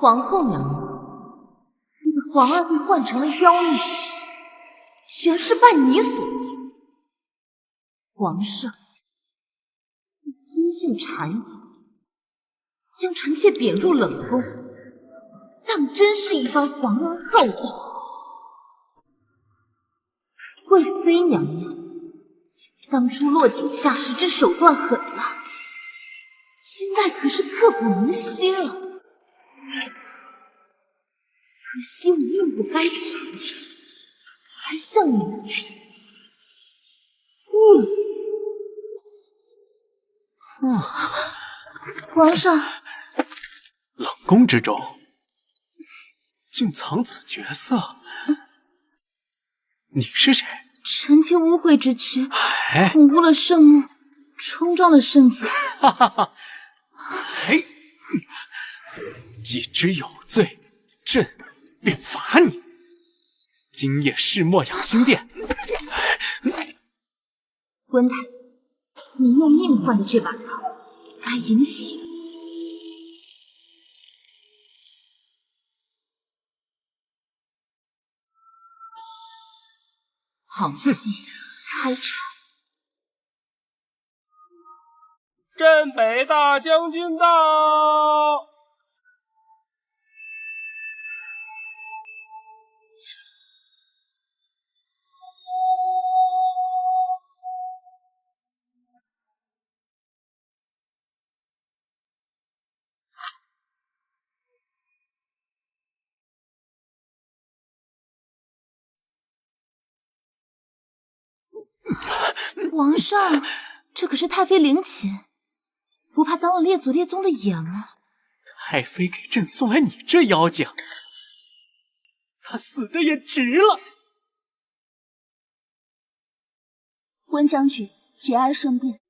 皇后娘娘，你的皇儿被换成了妖孽，全是拜你所赐。皇上，你坚信谗言，将臣妾贬入冷宫，当真是一番皇恩浩荡。贵妃娘娘，当初落井下石之手段狠辣，清代可是刻骨铭心啊！可惜我命不该绝，还向你皇上，冷宫之中竟藏此绝色，你是谁？臣妾污秽之躯，哎，恐污了圣目，冲撞了圣洁。哈哈哈！哎，既知有罪，朕便罚你。今夜世墨养心殿。温太医，你用命换的这把刀，该饮血。好戏开场。镇北大将军到！皇上，这可是太妃陵寝，不怕脏了列祖列宗的眼吗？太妃给朕送来你这妖精，她死的也值了。温将军节哀顺变。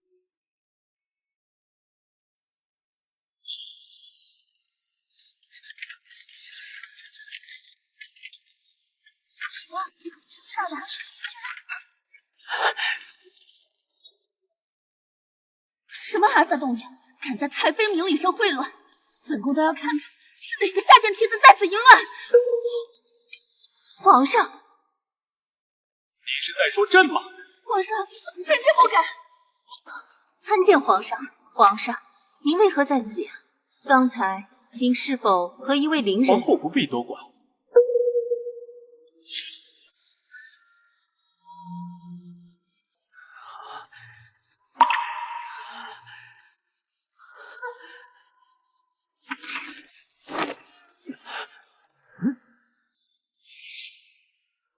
什么？上来！什么阿杂动静？敢在太妃明礼上秽乱，本宫倒要看看是哪个下贱蹄子在此淫乱！皇上，你是在说朕吗？皇上，臣妾不敢。参见皇上。皇上，您为何在此呀？刚才您是否和一位邻人？皇后不必多管。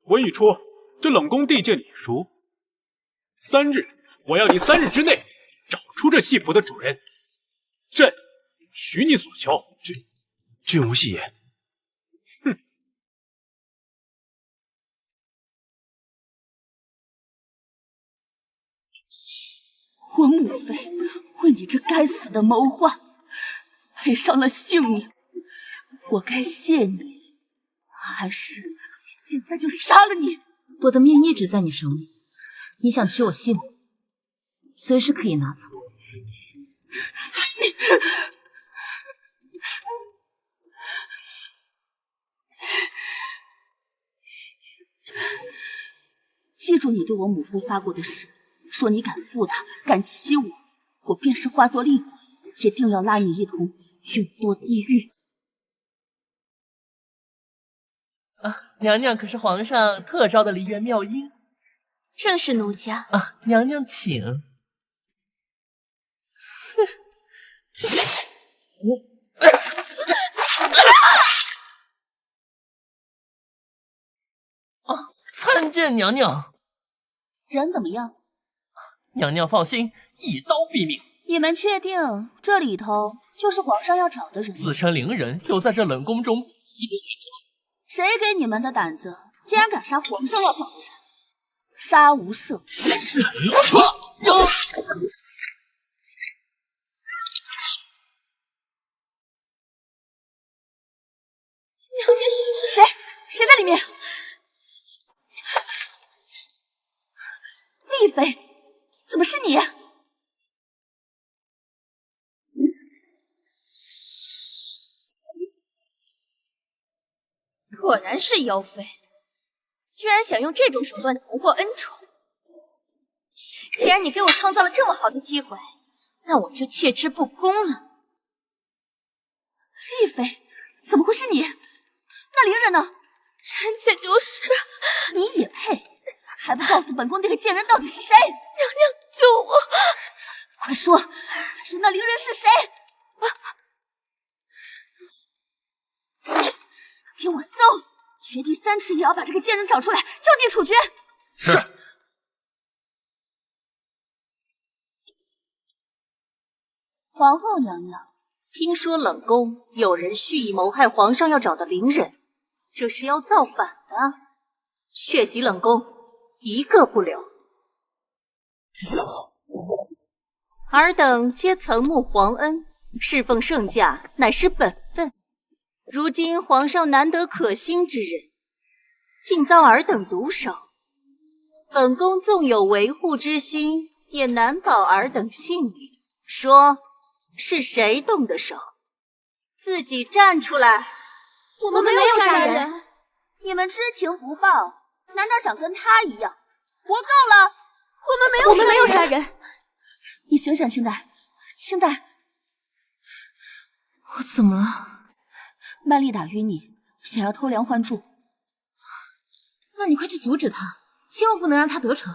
文语初，这冷宫地界礼书，3日，我要你3日之内找出这戏服的主人，朕许你所求。君无戏言。哼！我母妃为你这该死的谋划赔上了性命，我该谢你，还是现在就杀了你？我的命一直在你手里，你想取我性命，随时可以拿走。记住你对我母妃发过的誓，说你敢负她，敢欺我，我便是化作厉鬼，也定要拉你一同永堕地狱。娘娘可是皇上特招的梨园妙音？正是奴家。娘娘请。参见娘娘。人怎么样？娘娘放心，一刀毙命。你们确定这里头就是皇上要找的人？自称伶人，又在这冷宫中一定没错。谁给你们的胆子，竟然敢杀皇上要找的人？杀无赦！谁在里面？丽妃，怎么是你？果然是妖妃，居然想用这种手段逃过恩宠。既然你给我创造了这么好的机会，那我就却之不恭了。丽妃，怎么会是你？那灵人呢？臣妾就是……你也配？还不告诉本宫那个贱人到底是谁？娘娘救我！快说，那灵人是谁？给我搜，掘地3尺也要把这个贱人找出来，就地处决。是。皇后娘娘，听说冷宫有人蓄意谋害皇上要找的灵人，这是要造反的，血洗冷宫，一个不留。尔等皆曾慕皇恩，侍奉圣驾乃是本分。如今皇上难得可心之人，竟遭尔等毒手，本宫纵有维护之心，也难保尔等性命。说是谁动的手？自己站出来！我们没有杀人。你们知情不报，难道想跟他一样？活够了！我们没有杀人。你醒醒，清代，清代，我怎么了？曼丽打晕你，想要偷梁换柱。那你快去阻止他，千万不能让他得逞。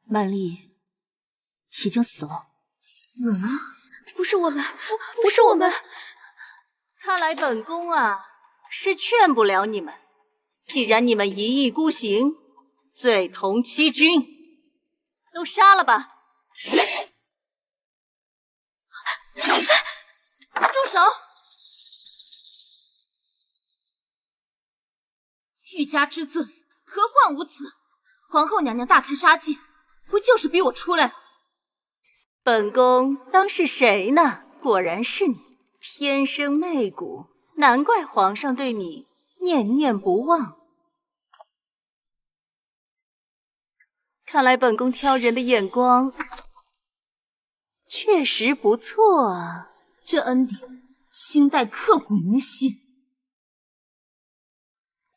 曼丽已经死了。死了？不是我们，不是我们。看来本宫啊，是劝不了你们。既然你们一意孤行，罪同欺君，都杀了吧！住手！欲加之罪，何患无辞？皇后娘娘大开杀戒，不就是逼我出来了？本宫当是谁呢？果然是你，天生媚骨，难怪皇上对你念念不忘。看来本宫挑人的眼光确实不错啊。这恩典，清代刻骨铭心。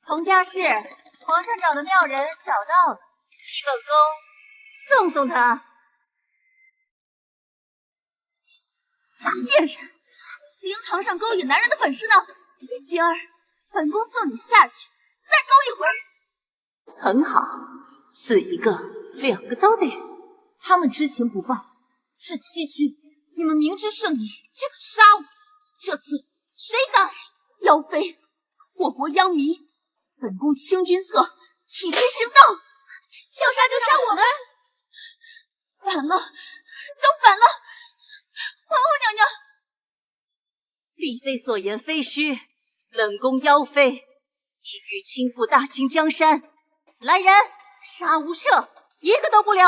童家氏，皇上找的妙人找到了，替本宫送送他。贱人，灵堂上勾引男人的本事呢？今儿本宫送你下去，再勾一回。很好，死一个，2个都得死。他们知情不报，是欺君。你们明知圣意，却可杀我，这罪谁担？妖妃，祸国殃民，本宫清君侧，替天行道。要杀就杀我们！反了，都反了！皇后娘娘，丽妃所言非虚，冷宫妖妃一语倾覆大清江山。来人，杀无赦，一个都不留。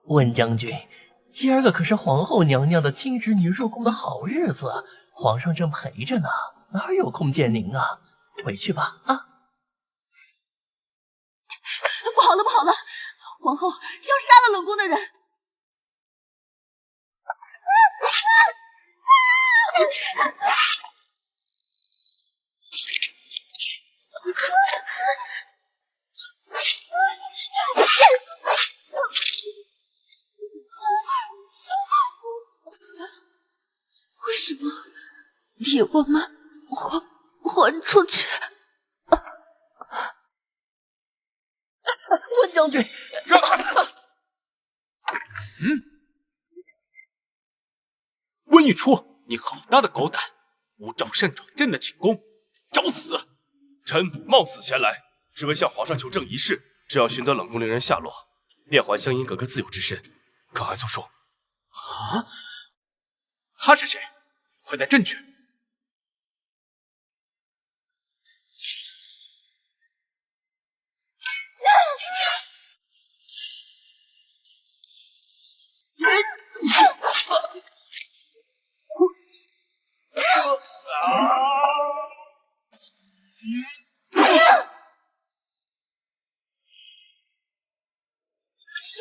温将军，今儿个可是皇后娘娘的亲侄女入宫的好日子，皇上正陪着呢，哪有空见您啊？回去吧，啊！不好了，不好了！皇后要杀了冷宫的人。为什么替我们还出去？温将军，温玉初，你好大的狗胆，无照擅闯朕的寝宫，找死！臣冒死前来，只为向皇上求证一事。只要寻得冷宫灵人下落，便还香音格格自由之身，可还速说？啊？他是谁？快带朕去！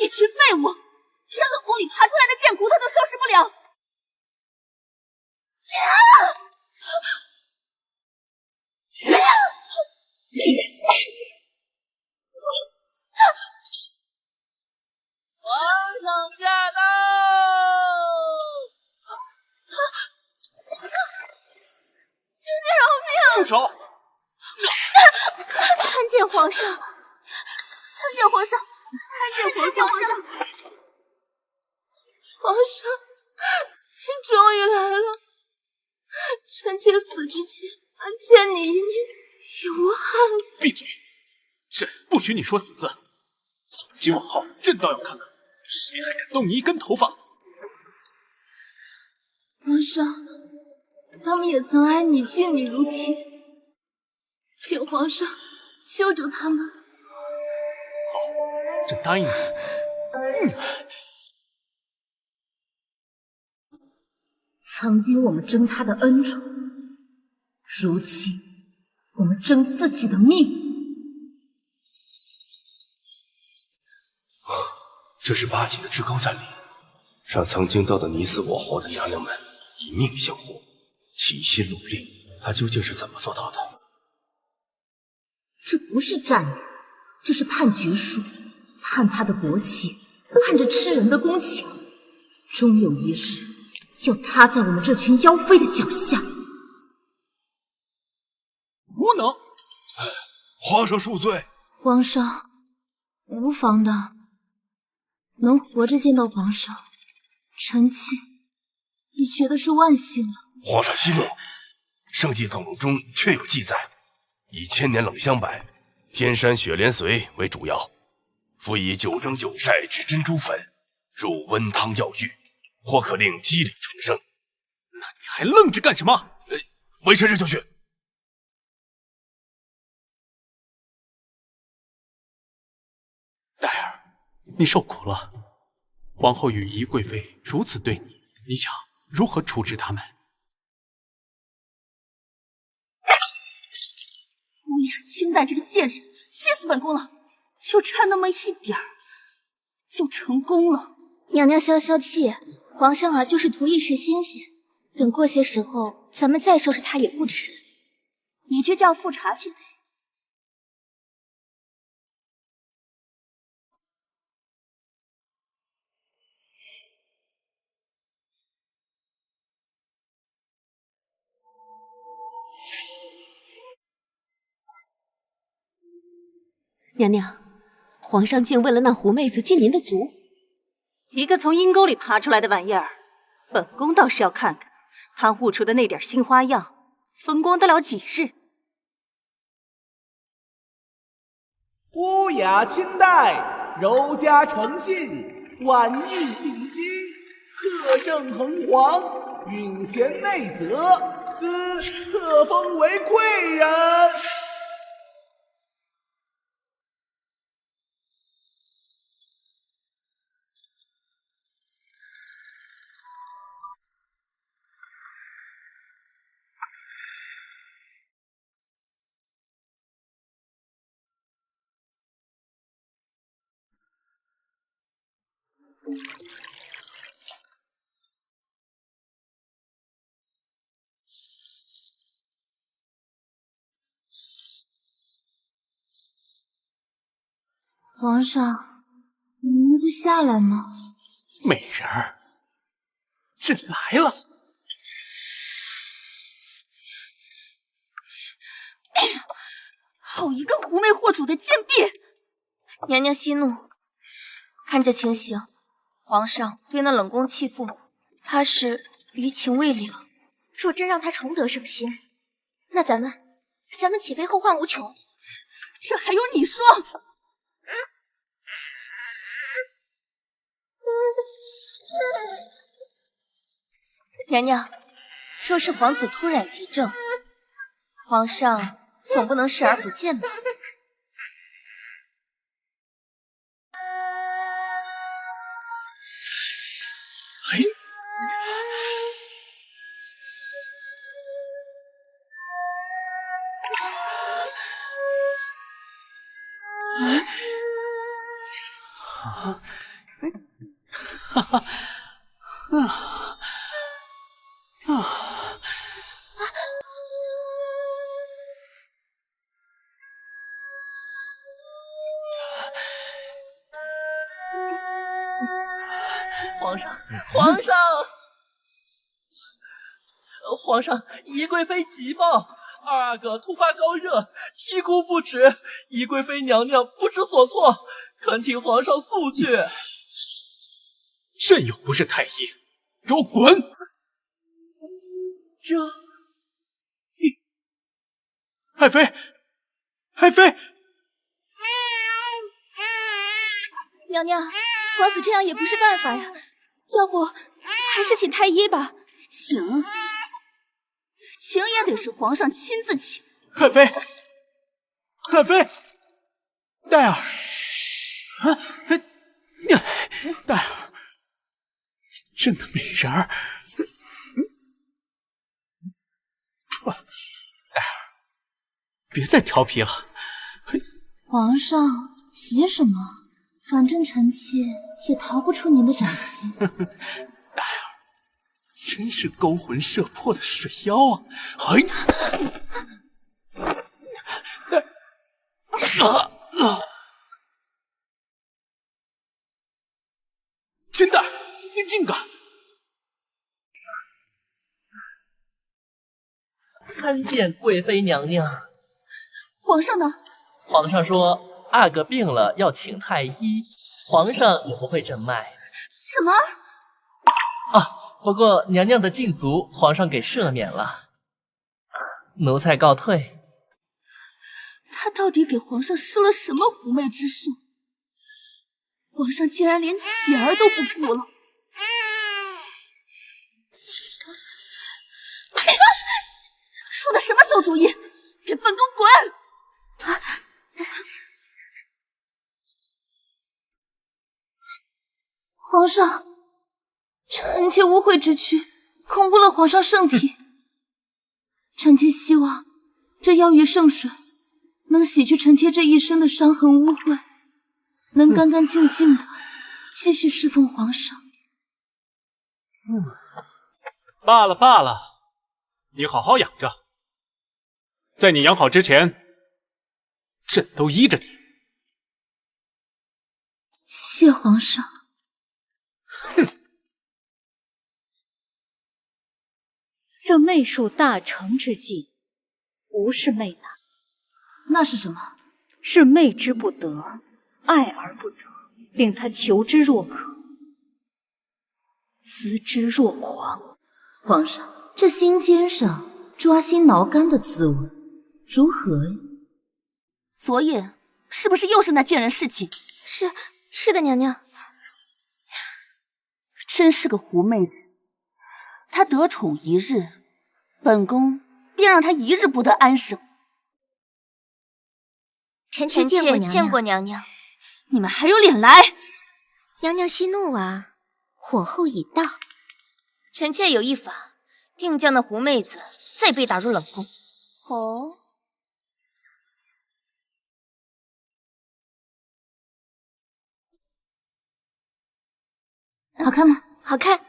一群废物，连冷宫里爬出来的贱骨头都收拾不了！皇上驾到！住手！参见皇上，参见皇上，参见皇上，皇上，你终于来了。臣妾死之前能见你一面，也无憾了。闭嘴！朕不许你说死字。从今往后，朕倒要看看谁还敢动你一根头发。皇上，他们也曾爱你敬你如铁，请皇上救救他们。好，朕答应你。曾经我们争他的恩宠，如今我们争自己的命。这是八岐的至高战力，让曾经斗得你死我活的娘娘们以命相护，齐心努力。她究竟是怎么做到的？这不是战略，这是判决书，判他的国戚，盼着吃人的宫墙，终有一日要塌在我们这群妖妃的脚下。无能！皇上恕罪。皇上，无妨的，能活着见到皇上，臣妾已觉得是万幸了。皇上息怒，圣迹总录中确有记载，以千年冷香柏、天山雪莲髓为主药，辅以九蒸九晒之珍珠粉，入温汤药浴，或可令肌理重生。那你还愣着干什么？微臣这就去。戴儿，你受苦了。皇后与宜贵妃如此对你，你想如何处置他们？乌雅清淡这个贱人，气死本宫了！就差那么一点儿，就成功了。娘娘消消气，皇上啊就是图一时新鲜，等过些时候咱们再收拾他也不迟。你去叫富察进来。娘娘，皇上竟为了那狐妹子进您的族。一个从阴沟里爬出来的玩意儿，本宫倒是要看看他悟出的那点新花样，风光得了几日。乌雅清代，柔嘉诚信，婉意秉心，克圣恒煌，允贤内泽，兹册封为贵人。皇上，您不下来吗？美人儿，朕来了。好一个狐媚惑主的贱婢！娘娘息怒，看这情形，皇上对那冷宫弃妇，怕是余情未了。若真让他重得圣心，那咱们岂非后患无穷？这还用你说？娘娘，若是皇子突然急症，皇上总不能视而不见吧？哎，哈哈，皇上，宜贵妃急报，二阿哥突发高热，啼哭不止，宜贵妃娘娘不知所措，恳请皇上速去。朕又不是太医，给我滚！爱妃，爱妃，娘娘，皇子这样也不是办法呀，要不还是请太医吧。请也得是皇上亲自请。爱妃，爱妃，戴儿，戴儿，朕的美人儿，戴儿，别再调皮了。皇上急什么？反正臣妾也逃不出您的掌心。戴儿，真是勾魂摄魄的水妖啊！哎，天戴，你竟敢！参见贵妃娘娘。皇上呢？皇上说阿哥病了，要请太医。皇上也不会诊脉。什么？不过娘娘的禁足，皇上给赦免了。奴才告退。他到底给皇上施了什么狐媚之术？皇上竟然连乞儿都不顾了！出的什么馊主意？给本宫滚！皇上，臣妾污秽之躯，恐怖了皇上圣体。臣妾希望这妖鱼圣水能洗去臣妾这一生的伤痕污秽，能干干净净的继续侍奉皇上。罢了罢了，你好好养着，在你养好之前，朕都依着你。谢皇上。这媚术大成之际，不是媚男，那是什么？是媚之不得，爱而不得，令他求之若渴，思之若狂。皇上，这心尖上抓心挠肝的滋味，如何呀？昨夜是不是又是那件人侍寝？是的，娘娘。真是个狐妹子，她得宠一日，本宫便让她一日不得安生。臣妾见过娘娘。你们还有脸来？娘娘息怒啊，火候已到。臣妾有一法，定将那狐妹子再被打入冷宫。哦，好看吗？好看。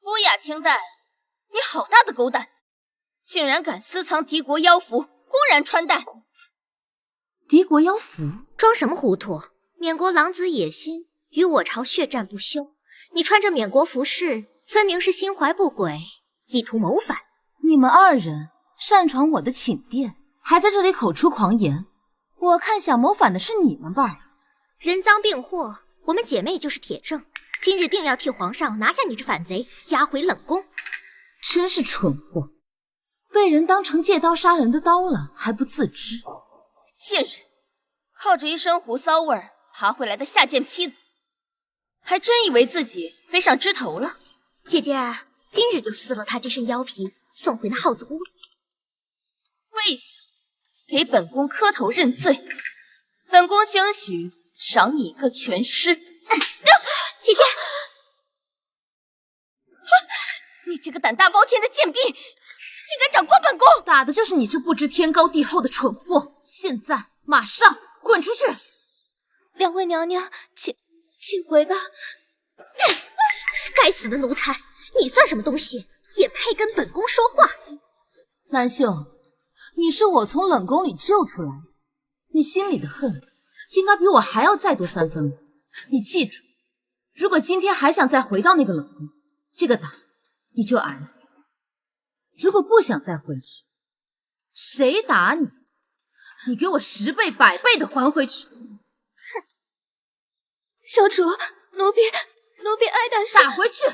乌雅清代，你好大的狗胆，竟然敢私藏敌国妖服，公然穿戴。敌国妖服？装什么糊涂？缅国狼子野心，与我朝血战不休。你穿着缅国服饰，分明是心怀不轨，意图谋反。你们二人擅闯我的寝殿，还在这里口出狂言，我看想谋反的是你们吧。人赃并获，我们姐妹就是铁证。今日定要替皇上拿下你这反贼，押回冷宫。真是蠢货，被人当成借刀杀人的刀了，还不自知。贱人，靠着一身胡骚味儿爬回来的下贱坯子，还真以为自己飞上枝头了。姐姐，今日就撕了他这身妖皮，送回那耗子屋里。跪下，给本宫磕头认罪。本宫兴许赏你一个全尸。姐姐，你这个胆大包天的贱婢，竟敢掌掴本宫！打的就是你这不知天高地厚的蠢货！现在马上滚出去！两位娘娘，请回吧。该死的奴才，你算什么东西，也配跟本宫说话？兰秀，你是我从冷宫里救出来的，你心里的恨应该比我还要再多3分吧。你记住，如果今天还想再回到那个冷宫，这个打你就挨了。如果不想再回去，谁打你，你给我10倍、100倍的还回去。哼！少主，奴婢挨打是打回去。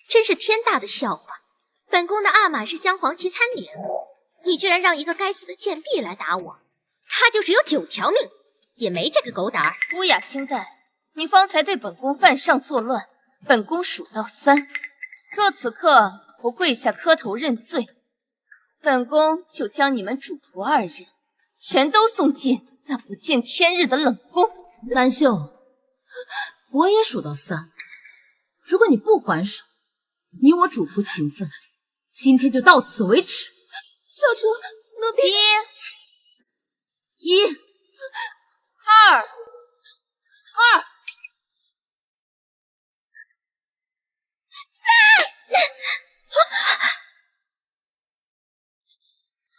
真是天大的笑话！本宫的阿玛是镶黄旗参领，你居然让一个该死的贱婢来打我，他就是有9条命，也没这个狗胆儿。乌雅清代，你方才对本宫犯上作乱，本宫数到3，若此刻不跪下磕头认罪，本宫就将你们主仆2人全都送进那不见天日的冷宫。兰秀，我也数到3，如果你不还手，你我主仆情分，今天就到此为止。少主，奴婢1、2、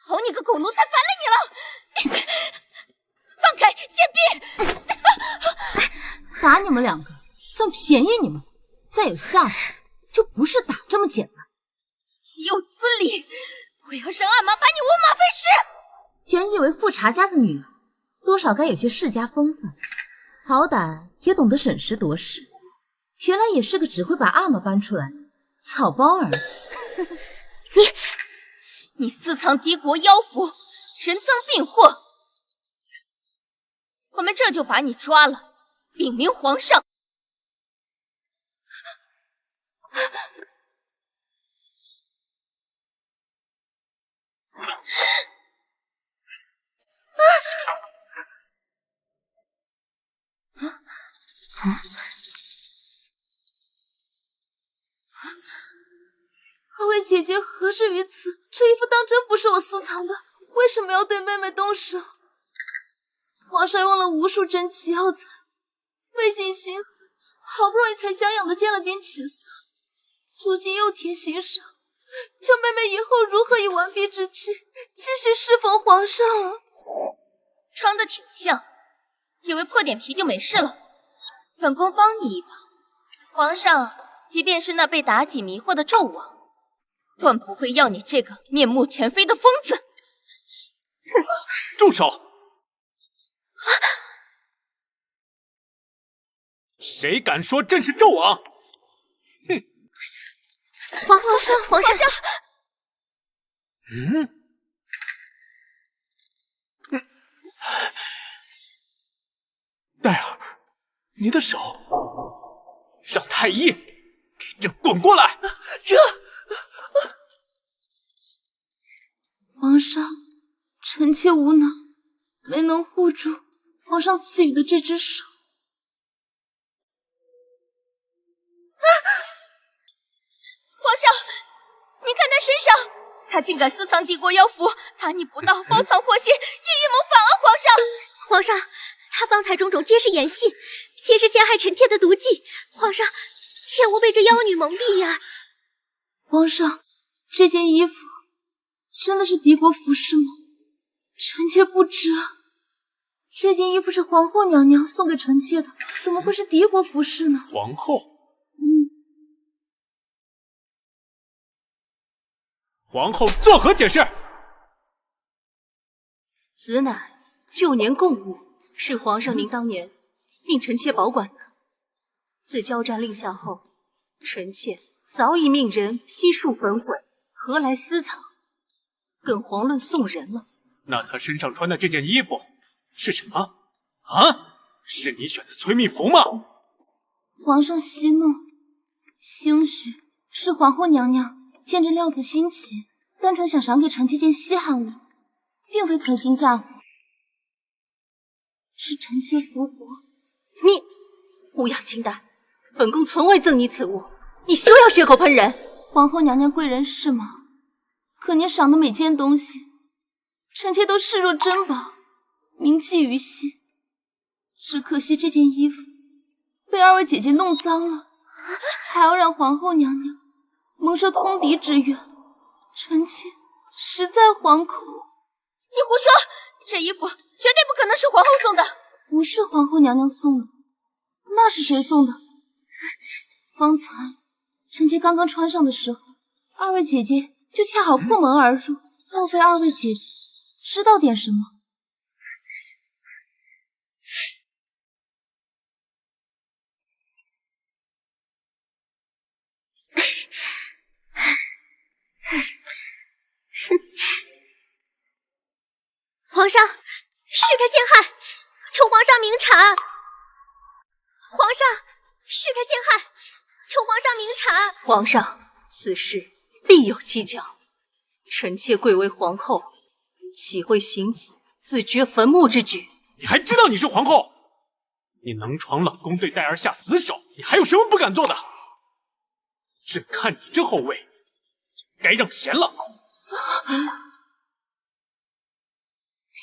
好你个狗奴，才烦了你了！放开贱婢！打你们2个，算便宜你们。再有下次，就不是打这么简单。岂有此理！我要让阿玛把你五马分尸！原以为富察家的女儿多少该有些世家风范，好歹也懂得审时度势，原来也是个只会把阿玛搬出来的草包而已。你私藏敌国妖符，人赃并获，我们这就把你抓了，禀明皇上。二位姐姐何至于此？这衣服当真不是我私藏的，为什么要对妹妹动手？皇上用了无数珍奇药材，费尽心思，好不容易才将养的见了点起色，如今又添新伤，叫妹妹以后如何以完璧之躯继续侍奉皇上啊？穿得挺像，以为破点皮就没事了。本宫帮你一把，皇上即便是那被妲己迷惑的纣王，断不会要你这个面目全非的疯子。住手！谁敢说朕是纣王？哼！皇上！戴儿，你的手，让太医给朕滚过来！皇上，臣妾无能，没能护住皇上赐予的这只手。皇上，你看他身上，他竟敢私藏敌国妖符，大逆不道，包藏祸心，意欲谋反啊！皇上，他方才种种皆是演戏，皆是陷害臣妾的毒计。皇上，切勿被这妖女蒙蔽呀！皇上，这件衣服真的是敌国服饰吗？臣妾不知啊。这件衣服是皇后娘娘送给臣妾的，怎么会是敌国服饰呢？皇后？皇后作何解释？此乃旧年贡物，是皇上您当年命臣妾保管的。自交战令下后，臣妾早已命人悉数焚毁，何来私藏？更遑论送人了。那他身上穿的这件衣服是什么？啊？是你选的催命符吗？皇上息怒，兴许是皇后娘娘见着料子新奇，单纯想赏给臣妾件稀罕物，并非存心嫁祸。是臣妾服薄。你乌雅清代，本宫从未赠你此物，你休要血口喷人。皇后娘娘贵人是吗？可您赏的每件东西，臣妾都视若珍宝，铭记于心。只可惜这件衣服被二位姐姐弄脏了，还要让皇后娘娘蒙受通敌之冤，臣妾实在惶恐。你胡说！这衣服绝对不可能是皇后送的。不是皇后娘娘送的，那是谁送的？方才臣妾刚刚穿上的时候，二位姐姐就恰好破门而入。莫非二位姐姐知道点什么？皇上，是他陷害，求皇上明察。皇上，是他陷害，求皇上明察。皇上，此事必有蹊跷。臣妾贵为皇后，岂会行此自掘坟墓之举？你还知道你是皇后？你能闯冷宫对戴儿下死手，你还有什么不敢做的？朕看你这后位，该让贤了。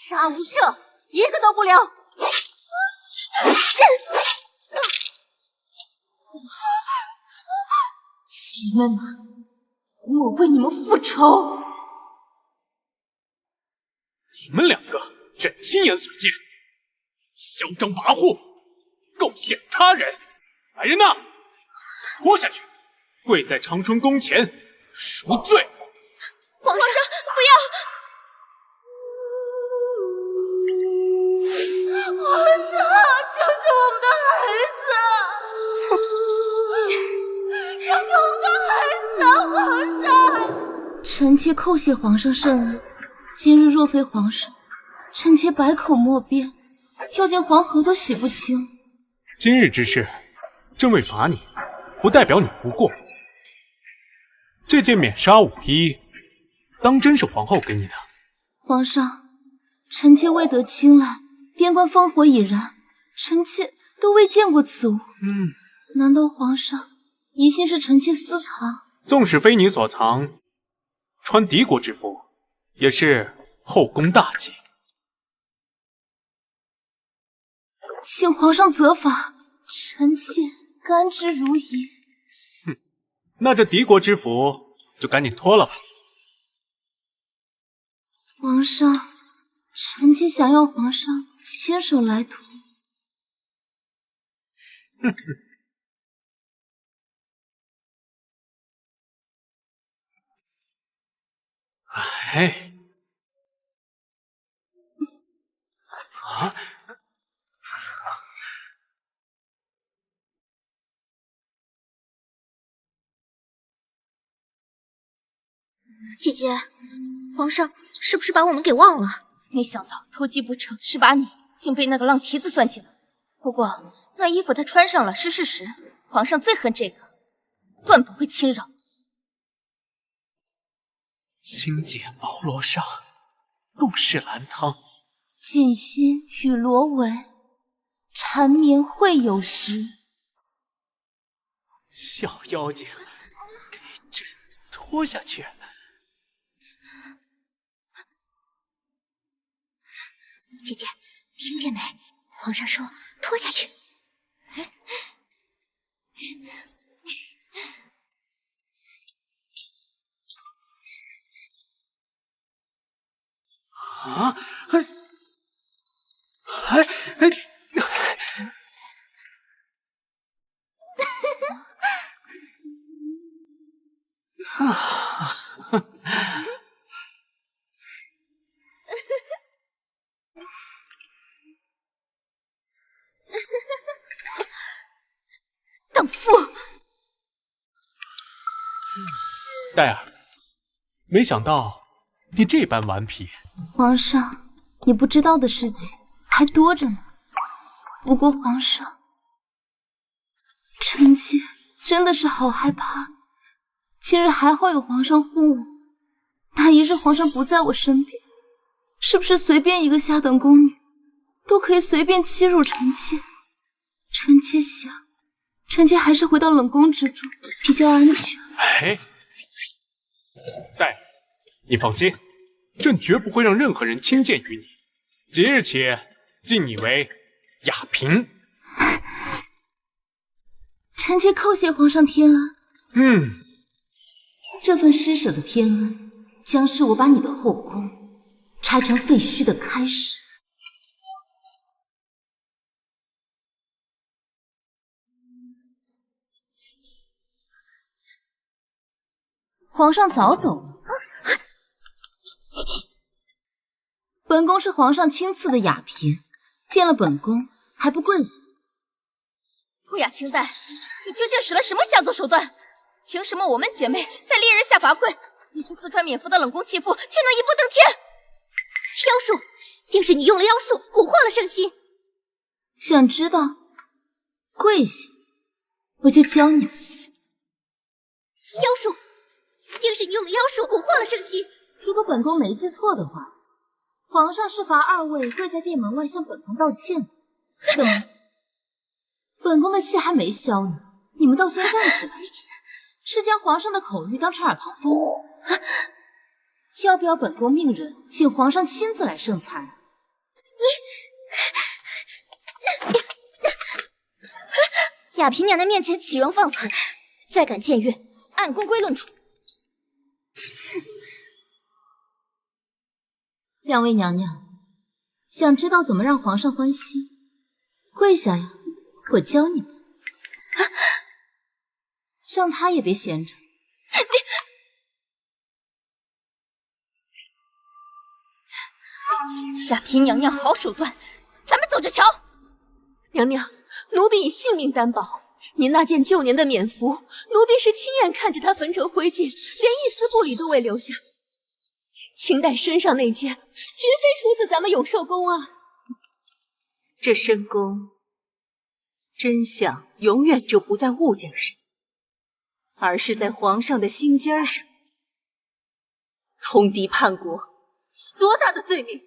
杀无赦，一个都不留！姐妹们，等我为你们复仇！你们两个，朕亲眼所见，嚣张跋扈，构陷他人。来人呐，拖下去，跪在长春宫前赎罪。皇上，不要！皇上，救救我们的孩子！救救我们的孩子！皇上，臣妾叩谢皇上圣恩。今日若非皇上，臣妾百口莫辩，跳进黄河都洗不清。今日之事，朕未罚你，不代表你无过。这件免杀舞衣，当真是皇后给你的？皇上，臣妾未得青睐，边关烽火已燃，臣妾都未见过此物。难道皇上疑心是臣妾私藏？纵使非你所藏，穿敌国之服也是后宫大忌。请皇上责罚，臣妾甘之如饴。那这敌国之服就赶紧脱了吧。皇上，臣妾想要皇上亲手来脱。哎，啊！姐姐，皇上是不是把我们给忘了？没想到偷鸡不成蚀把米，竟被那个浪蹄子算计了。不过那衣服他穿上了是事实，皇上最恨这个，断不会轻饶。轻解毛罗裳，共侍兰汤。锦心与罗纹，缠绵会有时。小妖精，给朕拖下去！姐姐，听见没？皇上说拖下去。啊！荡妇！戴儿，没想到你这般顽皮。皇上，你不知道的事情还多着呢。不过皇上，臣妾真的是好害怕。今日还好有皇上护我，那一日皇上不在我身边，是不是随便一个下等宫女都可以随便欺辱臣妾？臣妾想，臣妾还是回到冷宫之中比较安全。哎，戴儿，你放心，朕绝不会让任何人轻贱于你。即日起，晋你为雅嫔。臣妾叩谢皇上天恩。这份施舍的天恩，将是我把你的后宫拆成废墟的开始。皇上早走了。本宫是皇上亲赐的雅嫔，见了本宫还不跪下？不雅清代，你究竟使了什么下作手段？凭什么我们姐妹在烈日下罚跪，你这四川冕服的冷宫弃妇却能一步登天？妖术，定是你用了妖术蛊惑了圣心。想知道？跪下，我就教你。妖术，定是你用了妖术蛊惑了圣心。如果本宫没记错的话，皇上是罚二位跪在殿门外向本宫道歉的。怎么？本宫的气还没消呢，你们倒先站起来，是将皇上的口谕当成耳旁风吗？要不要本宫命人请皇上亲自来圣裁？雅嫔娘娘面前岂容放肆！再敢僭越，按宫规论处。两位娘娘，想知道怎么让皇上欢心？跪下呀，我教你们。让他也别闲着。雅嫔娘娘好手段，咱们走着瞧。娘娘，奴婢以性命担保，您那件旧年的冕服，奴婢是亲眼看着它焚成灰烬，连一丝布里都未留下。清代身上那件，绝非出自咱们永寿宫啊。这深宫真相永远就不在物件上，而是在皇上的心尖上。通敌叛国，多大的罪名！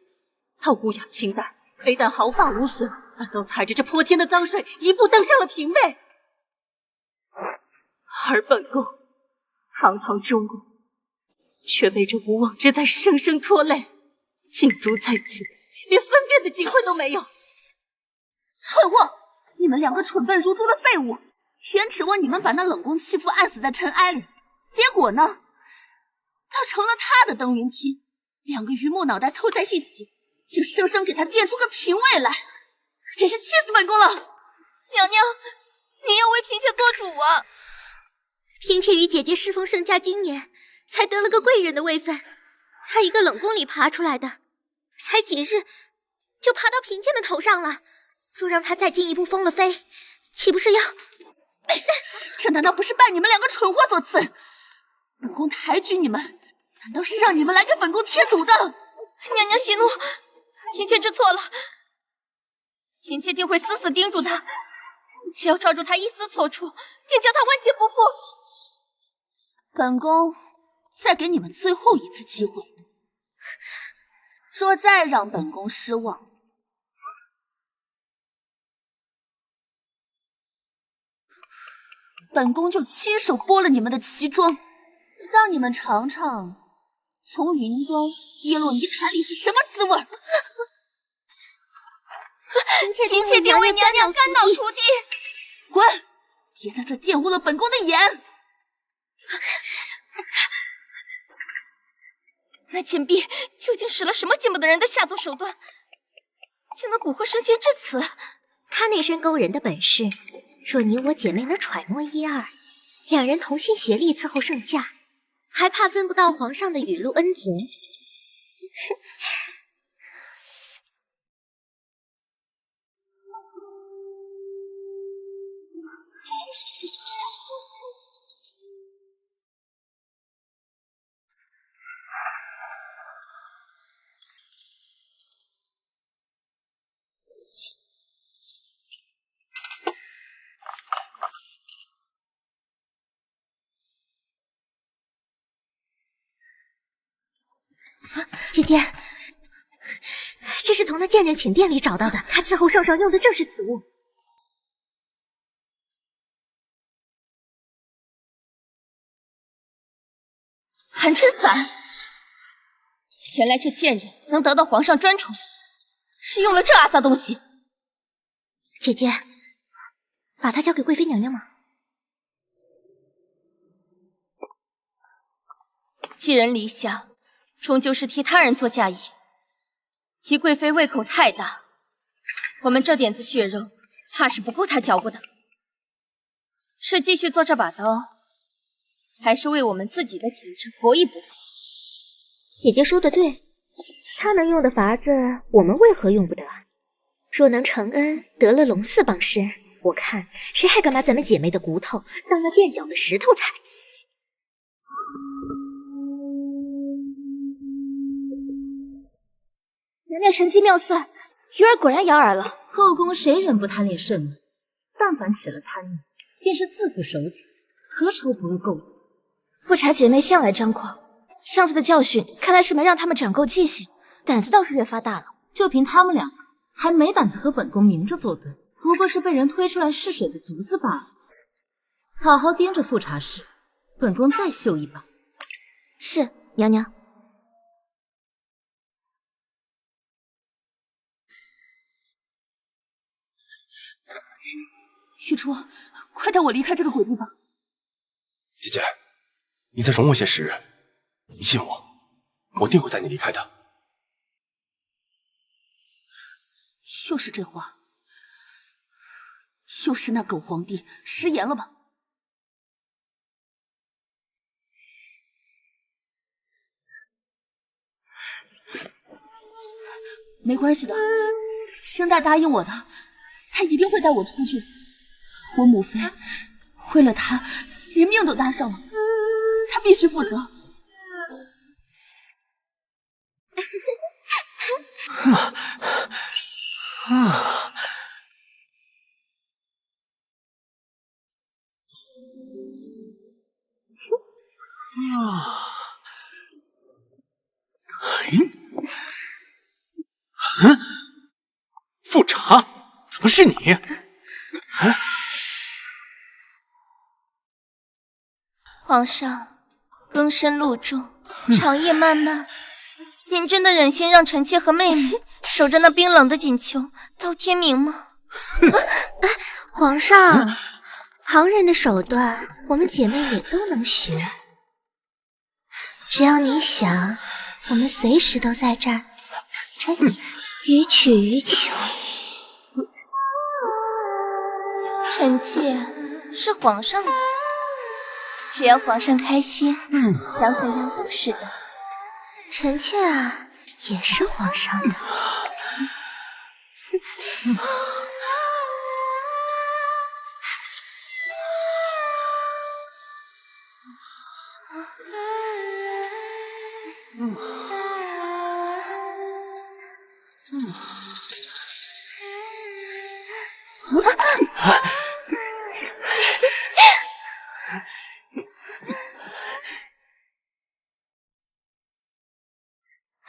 他无雅清代，非但毫发无损，反倒踩着这泼天的脏水，一步登上了嫔位。而本宫堂堂中宫，却被这无妄之灾生生拖累，禁足在此，连分辨的机会都没有。蠢货！你们两个蠢笨如猪的废物，原指望你们把那冷宫弃妇按死在尘埃里，结果呢，倒成了他的登云梯。两个榆木脑袋凑在一起，竟生生给他垫出个嫔位来，真是气死本宫了！娘娘，您要为嫔妾做主啊！嫔妾与姐姐适逢盛夏今年，才得了个贵人的位分。她一个冷宫里爬出来的，才几日就爬到嫔妾们头上了。若让她再进一步封了妃，岂不是要……这难道不是拜你们两个蠢货所赐？本宫抬举你们，难道是让你们来给本宫添堵的？娘娘息怒，嫔妾知错了。嫔妾定会死死盯住他，只要抓住他一丝错处，定将他万劫不复。本宫再给你们最后一次机会，若再让本宫失望，本宫就亲手剥了你们的旗装，让你们尝尝从云端跌落泥潭里是什么滋味。嫔妾定为娘娘肝脑涂地。滚！别在这玷污了本宫的眼。那贱婢究竟使了什么见不得人的下作手段，竟能蛊惑圣贤至此？她那身勾人的本事，若你我姐妹能揣摩一二，两人同心协力伺候圣驾，还怕分不到皇上的雨露恩泽？姐姐，这是从那贱人寝殿里找到的，她伺候圣上用的正是此物。寒春伞，原来这贱人能得到皇上专宠，是用了这阿杂东西。姐姐，把它交给贵妃娘娘吗？寄人篱下，终究是替他人做嫁衣。宜贵妃胃口太大，我们这点子血肉，怕是不够她嚼过的。是继续做这把刀，还是为我们自己的前程搏一搏？姐姐说的对，她能用的法子，我们为何用不得？若能承恩，得了龙4榜身，我看谁还敢把咱们姐妹的骨头当那垫脚的石头踩？娘娘神机妙算，鱼儿果然咬饵了。后宫谁人不贪恋盛名？但凡起了贪念，便是自负手脚，何愁不入垢子？富察姐妹向来张狂，上次的教训看来是没让他们长够记性，胆子倒是越发大了。就凭他们两个，还没胆子和本宫明着作对，不过是被人推出来试水的卒子罢了。好好盯着富察氏，本宫再秀一把。是，娘娘。玉初，快带我离开这个鬼地方！姐姐，你再容我些时日，你信我，我定会带你离开的。又是这话，又是那狗皇帝食言了吧？没关系的，清代答应我的，他一定会带我出去。我母妃为了他连命都搭上了，他必须负责。富察，怎么是你？皇上，更深露重，长夜漫漫，您真的忍心让臣妾和妹妹守着那冰冷的锦裘到天明吗？皇上，旁人的手段，我们姐妹也都能学。只要你想，我们随时都在这儿等着你，予取予求。臣妾是皇上的，只要皇上开心，想怎样都是的。臣妾啊，也是皇上的。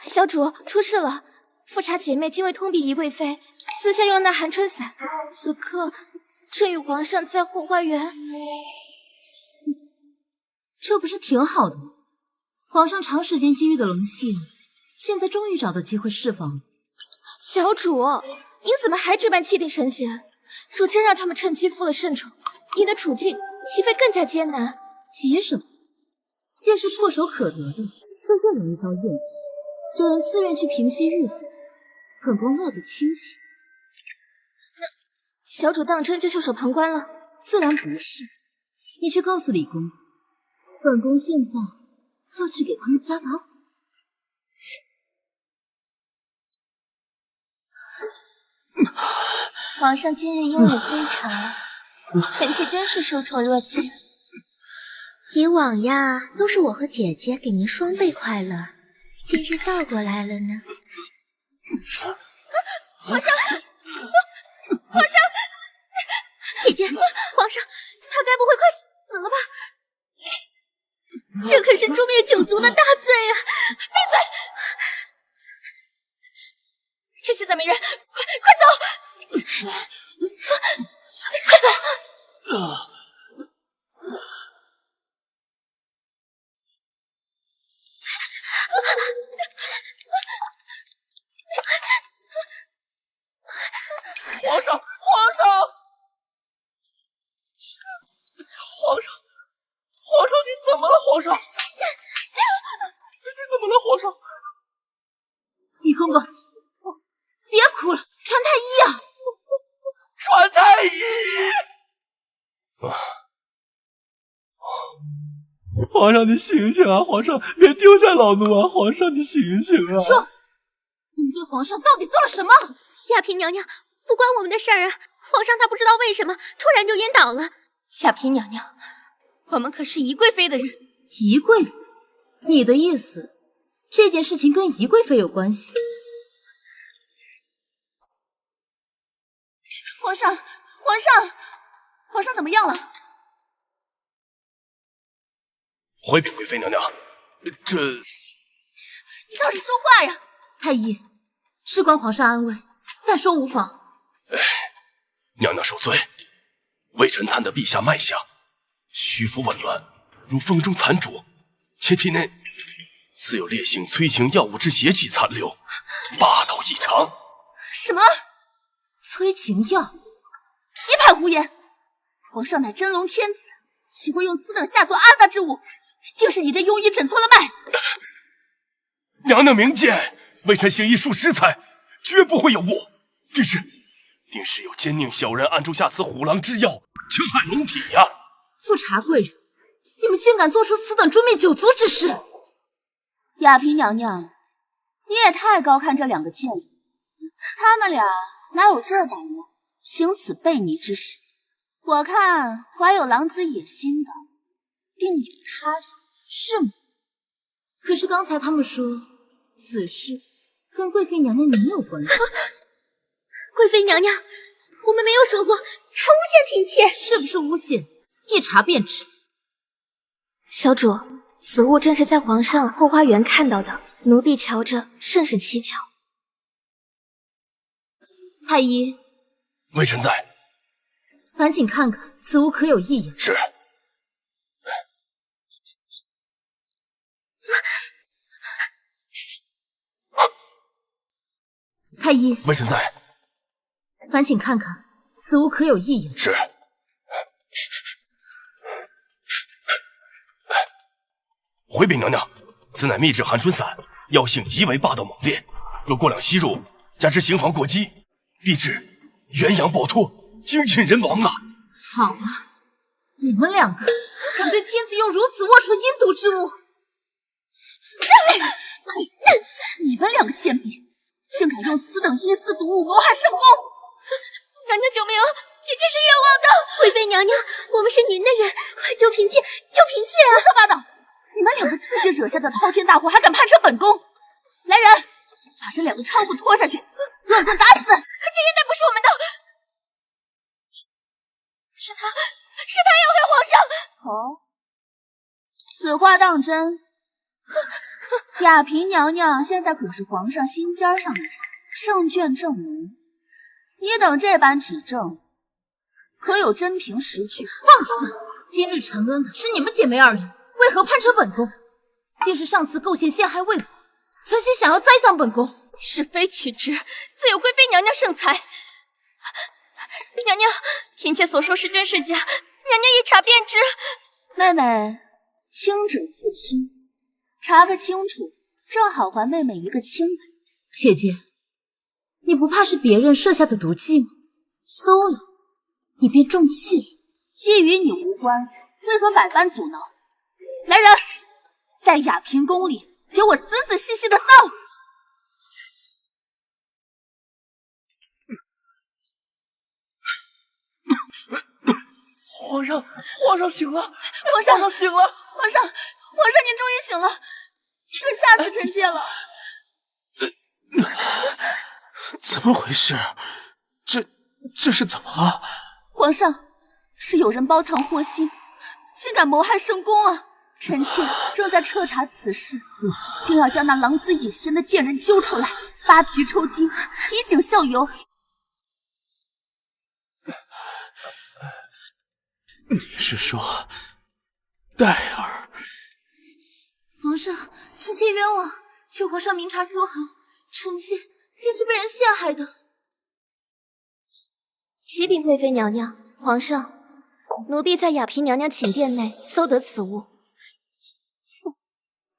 小主，出事了！富察姐妹竟为通禀宜贵妃，私下用了那寒春伞，此刻正与皇上在后花园。这不是挺好的吗？皇上长时间积郁的龙性，现在终于找到机会释放了。小主，您怎么还这般气定神闲？若真让他们趁机复了圣宠，你的处境岂非更加艰难？急什么？越是唾手可得的，就越容易遭厌弃。有人自愿去平息欲火，本宫乐得清醒。那小主当真就袖手旁观了？自然不是。你去告诉李公，本宫现在要去给他们加把火。皇上今日英武非常，臣妾真是受宠若惊。以往呀，都是我和姐姐给您双倍快乐，今日倒过来了呢。皇上，皇上，姐姐，皇上，他该不会快死了吧？这可是诛灭九族的大罪啊！闭嘴！这些小美人，快走！快走！皇上，皇上，皇上，皇上，你怎么了？皇上，你怎么了？皇上，李公公，哭了，传太医啊！传太医！皇上，你醒醒啊！皇上，别丢下老奴啊！皇上，你醒醒啊！说，你们对皇上到底做了什么？亚嫔娘娘，不关我们的事儿啊！皇上他不知道为什么突然就晕倒了。亚嫔娘娘，我们可是宜贵妃的人。宜贵妃？你的意思，这件事情跟宜贵妃有关系？皇上，皇上，皇上怎么样了？回禀贵妃娘娘，这……你倒是说话呀！太医，事关皇上安危，但说无妨。娘娘受罪，微臣探得陛下脉象，虚浮紊乱，如风中残烛，且体内似有烈性催情药物之邪气残留，霸道异常。什么？催情药？别派胡言！皇上乃真龙天子，岂会用此等下作阿杂之物？定是你这庸医诊错了脉。娘娘明鉴，微臣行医数十载，绝不会有误。定是有奸佞小人暗中下此虎狼之药，侵害龙体呀！富察贵人，你们竟敢做出此等诛灭九族之事！亚嫔娘娘，你也太高看这两个贱人，他们俩哪有这胆量行此悖逆之事？我看怀有狼子野心的，定有他人。是吗？可是刚才他们说此事跟贵妃娘娘您有关系。贵妃娘娘，我们没有说过，她诬陷嫔妾，是不是诬陷？一查便知。小主，此物正是在皇上后花园看到的，奴婢瞧着甚是蹊跷。太医，微臣在，赶紧看看此物可有异样。是。太医，微臣在，烦请看看此物可有异样。是。回禀娘娘，此乃秘制寒春散，药性极为霸道猛烈，若过量吸入，加之刑房过激，必致元阳暴脱，精尽人亡啊！好啊，你们两个敢对天子用如此龌龊阴毒之物！你们两个贱婢，竟敢用此等阴司毒物谋害圣公！娘娘救命！姐姐是冤枉的！贵妃娘娘，我们是您的人，快救嫔妾！救嫔妾啊！胡说八道！你们两个自己惹下的滔天大祸，还敢攀扯本宫！来人，把这两个娼妇拖下去，乱棍打死！这绝对不是我们的，是他要害皇上！哦，此话当真？亚嫔娘娘现在可是皇上心尖上的人，圣眷正门，你等这般指证，可有真凭实据？放肆！今日承恩的是你们姐妹二人，为何攀扯本宫？定是上次构陷陷害魏国，存心想要栽赃本宫。是非曲直，自有贵妃娘娘圣裁。娘娘，嫔妾所说是真是假，娘娘一查便知。妹妹，清者自清，查个清楚，正好还妹妹一个清白。姐姐，你不怕是别人设下的毒计吗？搜了，你便中计了。计与你无关，为何百般阻挠？来人，在雅嫔宫里给我仔仔细细的搜！皇上，皇上醒了！皇上醒了！皇上，您终于醒了，可吓死臣妾了！怎么回事？这是怎么了？皇上，是有人包藏祸心，竟敢谋害圣公啊！臣妾正在彻查此事，定要将那狼子野心的贱人揪出来，扒皮抽筋，以儆效尤。你是说，戴儿？皇上，臣妾冤枉，求皇上明察修好，臣妾定是被人陷害的。启禀贵妃娘娘，皇上，奴婢在雅嫔娘娘寝殿内搜得此物。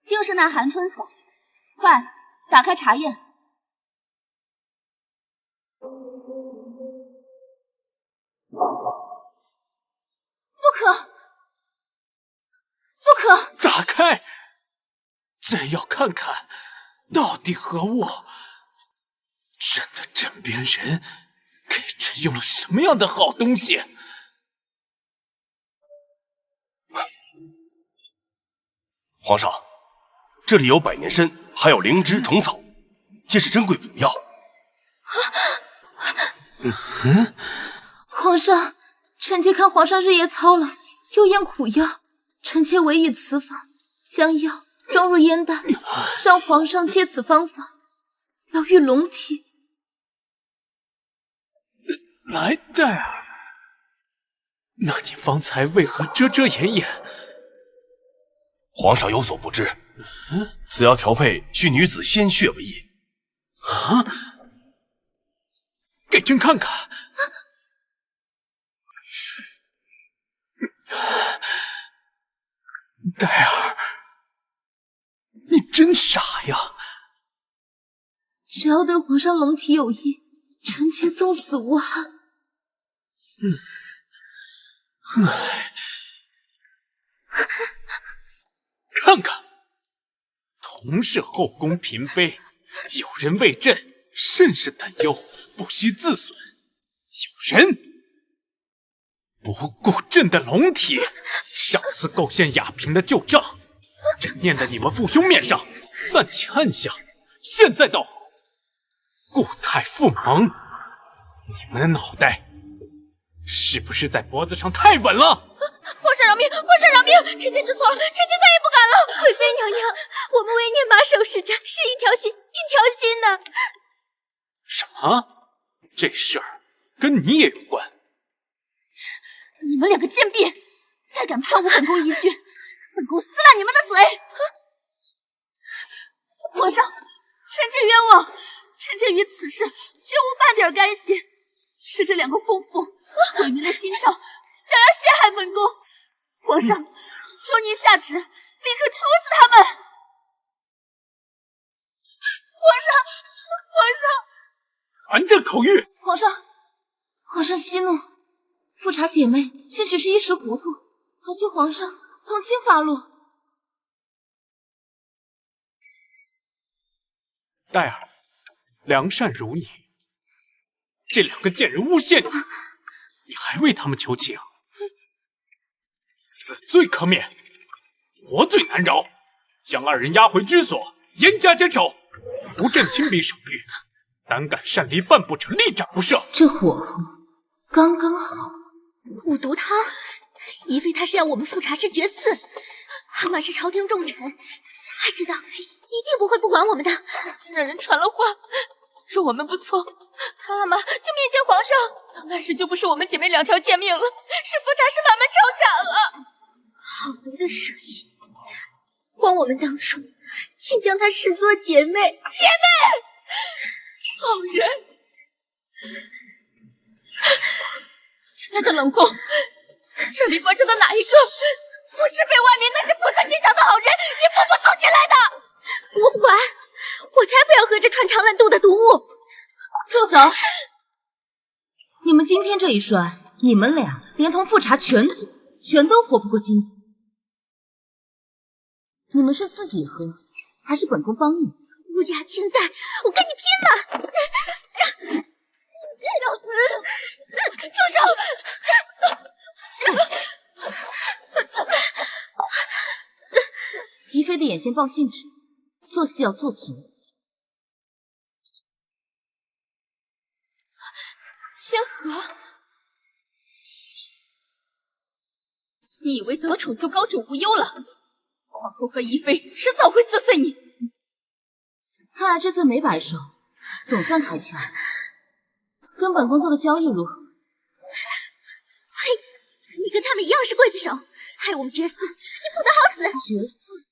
定是那寒春伞，快打开查验。不可！不可！打开！朕要看看，到底和我朕的枕边人给朕用了什么样的好东西？皇上，这里有百年参，还有灵芝、虫草，皆是珍贵补药。皇上，臣妾看皇上日夜操劳，又咽苦药，臣妾委以此法，将药装入烟袋，让皇上借此方法疗愈龙体。来，戴尔，那你方才为何遮遮掩掩？皇上有所不知，此药调配需女子鲜血为宜。啊！给朕看看。戴尔，你真傻呀！只要对皇上龙体有益，臣妾纵死无憾。看看，同是后宫嫔妃，有人为朕甚是担忧，不惜自损；有人不顾朕的龙体，上次构陷雅嫔的旧账，朕念在你们父兄面上，暂且按下。现在倒好，故态复萌，你们的脑袋是不是在脖子上太稳了？皇上饶命！皇上饶命！臣妾知错了，臣妾再也不敢了。贵妃娘娘，我们为念马首是瞻，是一条心，一条心呢。什么？这事儿跟你也有关？你们两个贱婢，再敢攀污本宫一句，本宫撕烂你们的嘴！皇上，臣妾冤枉，臣妾于此事绝无半点干系，是这两个疯妇毁民的心窍，想要陷害本宫。皇上，求您下旨，立刻处死他们！皇上，传朕口谕！皇上息怒，富察姐妹兴许是一时糊涂，还请皇上从轻发落。戴尔，良善如你，这两个贱人诬陷你，你还为他们求情？死罪可免，活罪难饶。将二人押回居所，严加监守。不朕亲笔手谕，胆敢擅离半步者，立斩不赦。这火候刚刚好。五毒汤，宜妃她是要我们富察之绝嗣，阿玛是朝廷重臣，他知道一定不会不管我们的。让人传了话，若我们不从，他阿玛就面见皇上，到那时就不是我们姐妹两条贱命了，是富察氏满门抄斩了。好毒的蛇心，枉我们当初竟将她视作姐妹。好人！瞧瞧这冷宫，这里关着的哪一个不是被外面那些不死心肠的好人一步步送进来的？我不管，我才不要喝这穿肠烂肚的毒物！住手！你们今天这一摔，你们俩连同富察全族全都活不过今天。你们是自己喝，还是本宫帮你？乌鸦清淡，我跟你拼了！住手！宜妃的眼线报信纸，做戏要做足。千和，你以为得宠就高枕无忧了？皇后和宜妃迟早会撕碎你。看来这罪没白受，总算开窍。跟本宫做个交易如何？嘿，你跟他们一样是刽子手，害我们绝嗣，你不得好死！绝嗣？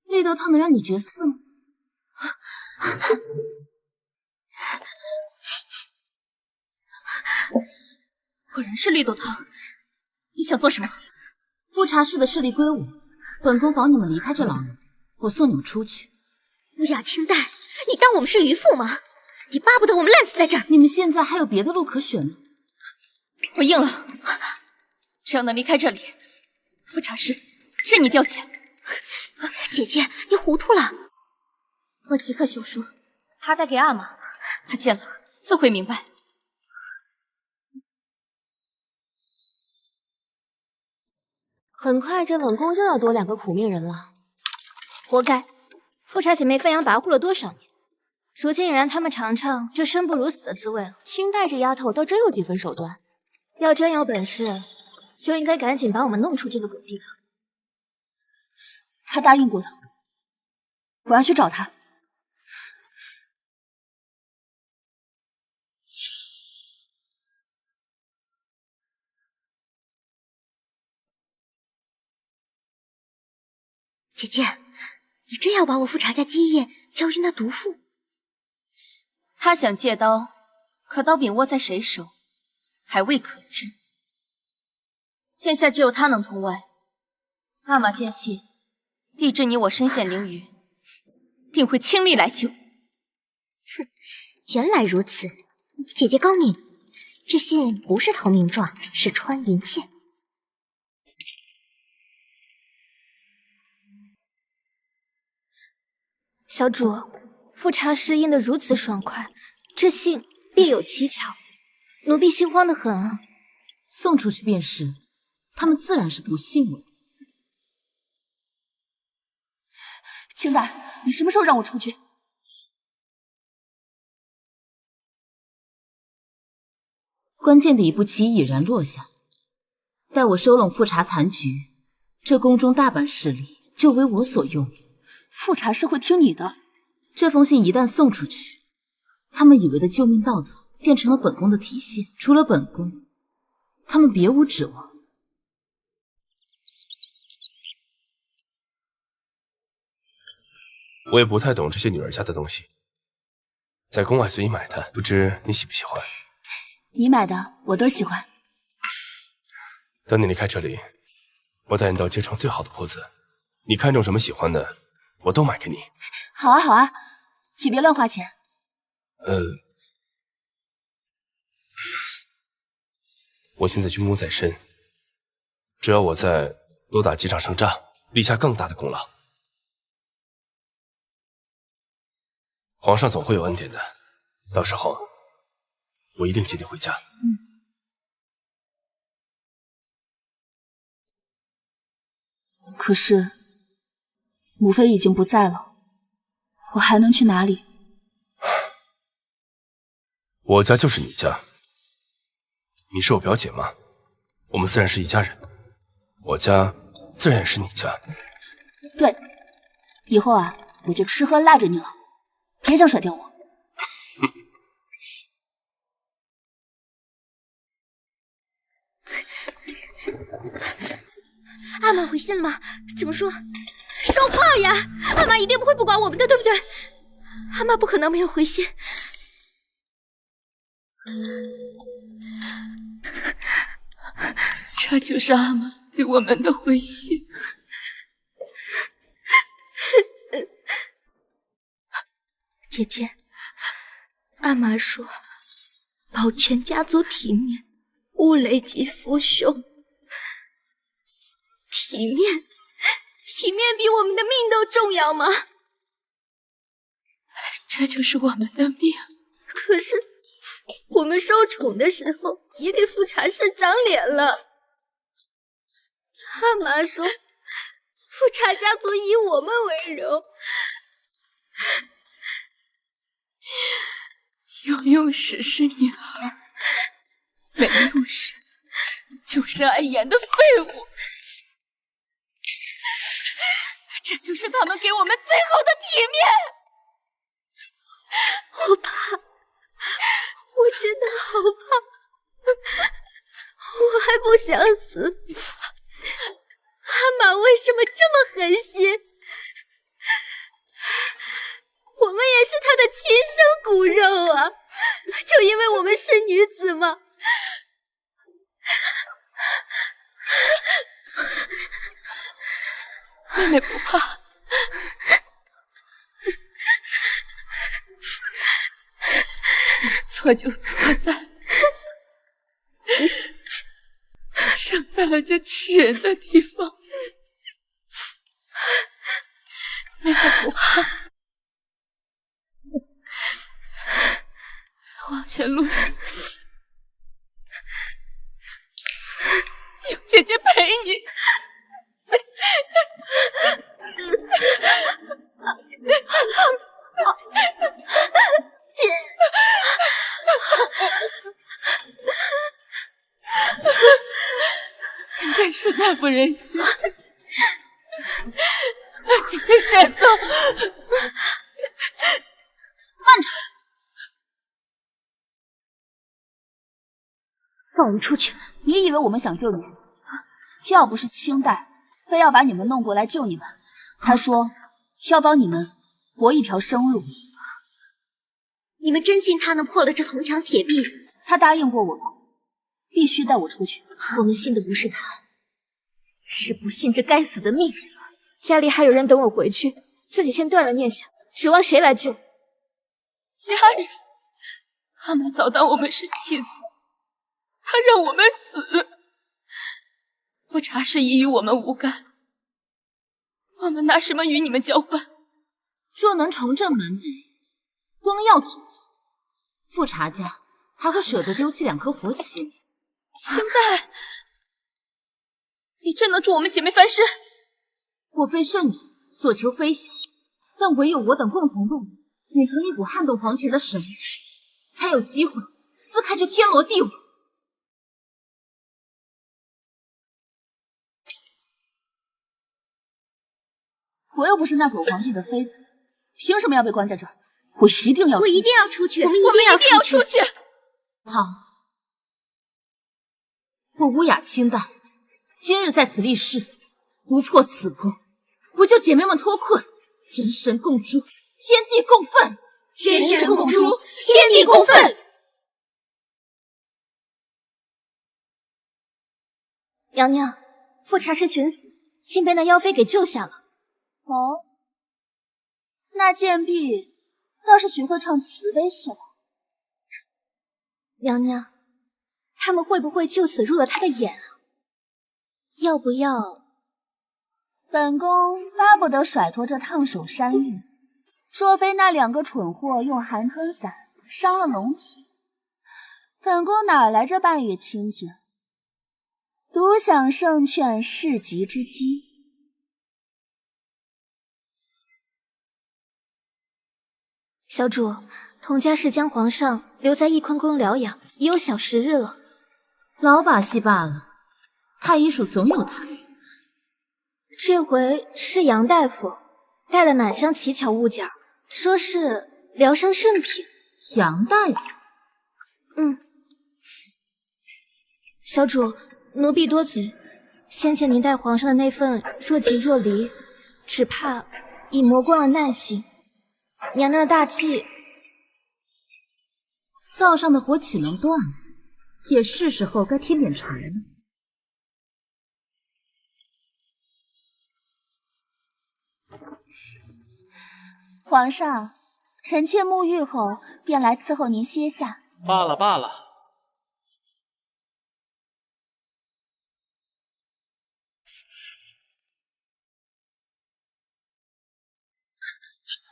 绿豆汤能让你绝嗣吗？果然是绿豆汤，你想做什么？富察氏的势力归我，本宫保你们离开这牢门，我送你们出去。乌鸦清淡，你当我们是渔夫吗？你巴不得我们烂死在这儿？你们现在还有别的路可选吗？我应了，只要能离开这里，副茶师任你调遣。姐姐，你糊涂了。我即刻修书，他带给阿玛，他见了自会明白。很快，这冷宫又要多2个苦命人了。活该，富察姐妹飞扬跋扈了多少年，如今也让他们尝尝这生不如死的滋味了。清代这丫头倒真有几分手段，要真有本事，就应该赶紧把我们弄出这个鬼地方。他答应过的，我要去找他。姐姐，你真要把我富察家基业交于那毒妇？他想借刀，可刀柄握在谁手，还未可知。现下只有他能通外。阿玛见信，必知你我身陷囹圄，定会倾力来救。哼，原来如此，姐姐高明。这信不是投名状，是穿云箭。小主，富察师应得如此爽快，这信必有蹊跷，奴婢心慌得很啊。送出去便是，他们自然是不信我。清代，你什么时候让我出去？关键的一步棋已然落下，待我收拢富察残局，这宫中大半势力就为我所用。富察是会听你的。这封信一旦送出去，他们以为的救命稻草变成了本宫的提线，除了本宫，他们别无指望。我也不太懂这些女儿家的东西，在宫外随意买的，不知你喜不喜欢？你买的我都喜欢。等你离开这里，我带你到街上最好的铺子，你看中什么喜欢的，我都买给你。好啊，好啊，也别乱花钱。我现在军功在身，只要我再多打几场胜仗，立下更大的功劳，皇上总会有恩典的。到时候，我一定接你回家。可是，母妃已经不在了，我还能去哪里？我家就是你家，你是我表姐吗？我们自然是一家人，我家自然也是你家。对，以后啊，我就吃喝赖着你了，别想甩掉我。阿玛回信了吗？怎么说？说话呀！阿玛一定不会不管我们的，对不对？阿玛不可能没有回信。这就是阿玛给我们的回信。姐姐，阿玛说，保全家族体面，勿累及父兄。体面比我们的命都重要吗？这就是我们的命。可是我们受宠的时候也给富察氏长脸了。阿玛说，富察家族以我们为荣。有用时是女儿，没用时就是碍眼的废物。这就是他们给我们最后的体面。我怕，我真的好怕，我还不想死。阿玛为什么这么狠心？我们也是他的亲生骨肉啊，就因为我们是女子吗？妹妹不怕。错就错在生在了这吃人的地方。那个不怕，往前路上有姐姐陪你。姐，现在是太不忍心，那姐姐先走。慢着，放我出去！你以为我们想救你？要不是清代非要把你们弄过来救你们，他说要帮你们搏一条生路。你们真信他能破了这铜墙铁壁？他答应过我们，必须带我出去。我们信的不是他，是不信这该死的命人。家里还有人等我回去，自己先断了念想，指望谁来救？家人，阿玛早当我们是妻子，他让我们死。富察氏已与我们无干，我们拿什么与你们交换？若能重振门楣，光耀祖宗，富察家还会舍得丢弃2颗活棋？清代，你真能助我们姐妹翻身？我非圣人，所求非小，但唯有我等共同入伍，拧成一股撼动黄泉的神力，才有机会撕开这天罗地网。我又不是那狗皇帝的妃子，凭什么要被关在这儿？我一定要出去！我一定要出去！我们一定要出去！好，我无雅清代今日在此立誓，不破此功，不救姐妹们脱困，人神共诛，天地共愤！人神共诛，天地共愤！娘娘，富察氏寻死，竟被那妖妃给救下了。哦，那贱婢倒是学会唱慈悲戏了。娘娘，他们会不会就此入了他的眼啊？要不要？本宫巴不得甩脱这烫手山芋，若非那2个蠢货用寒春伞伤了龙体，本宫哪来这半月清静，独享胜券市集之机。小主，童家是将皇上留在翊坤宫疗养，已有小10日了。老把戏罢了，太医署总有他。这回是杨大夫带了满箱奇巧物件，说是疗伤圣品。杨大夫？小主，奴婢多嘴。先前您带皇上的那份若即若离，只怕已磨光了耐性。娘娘的大计，灶上的火岂能断？也是时候该添点柴了。皇上，臣妾沐浴后便来伺候您歇下。罢了罢了。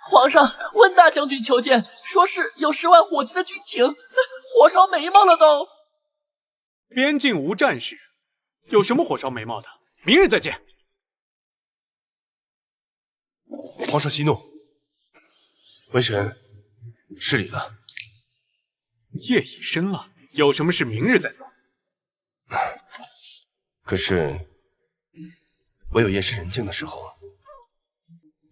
皇上，温大将军求见，说是有10万火急的军情，火烧眉毛了都。边境无战事，有什么火烧眉毛的？明日再见。皇上息怒，微臣失礼了。夜已深了，有什么事明日再做。可是，唯有夜深人静的时候，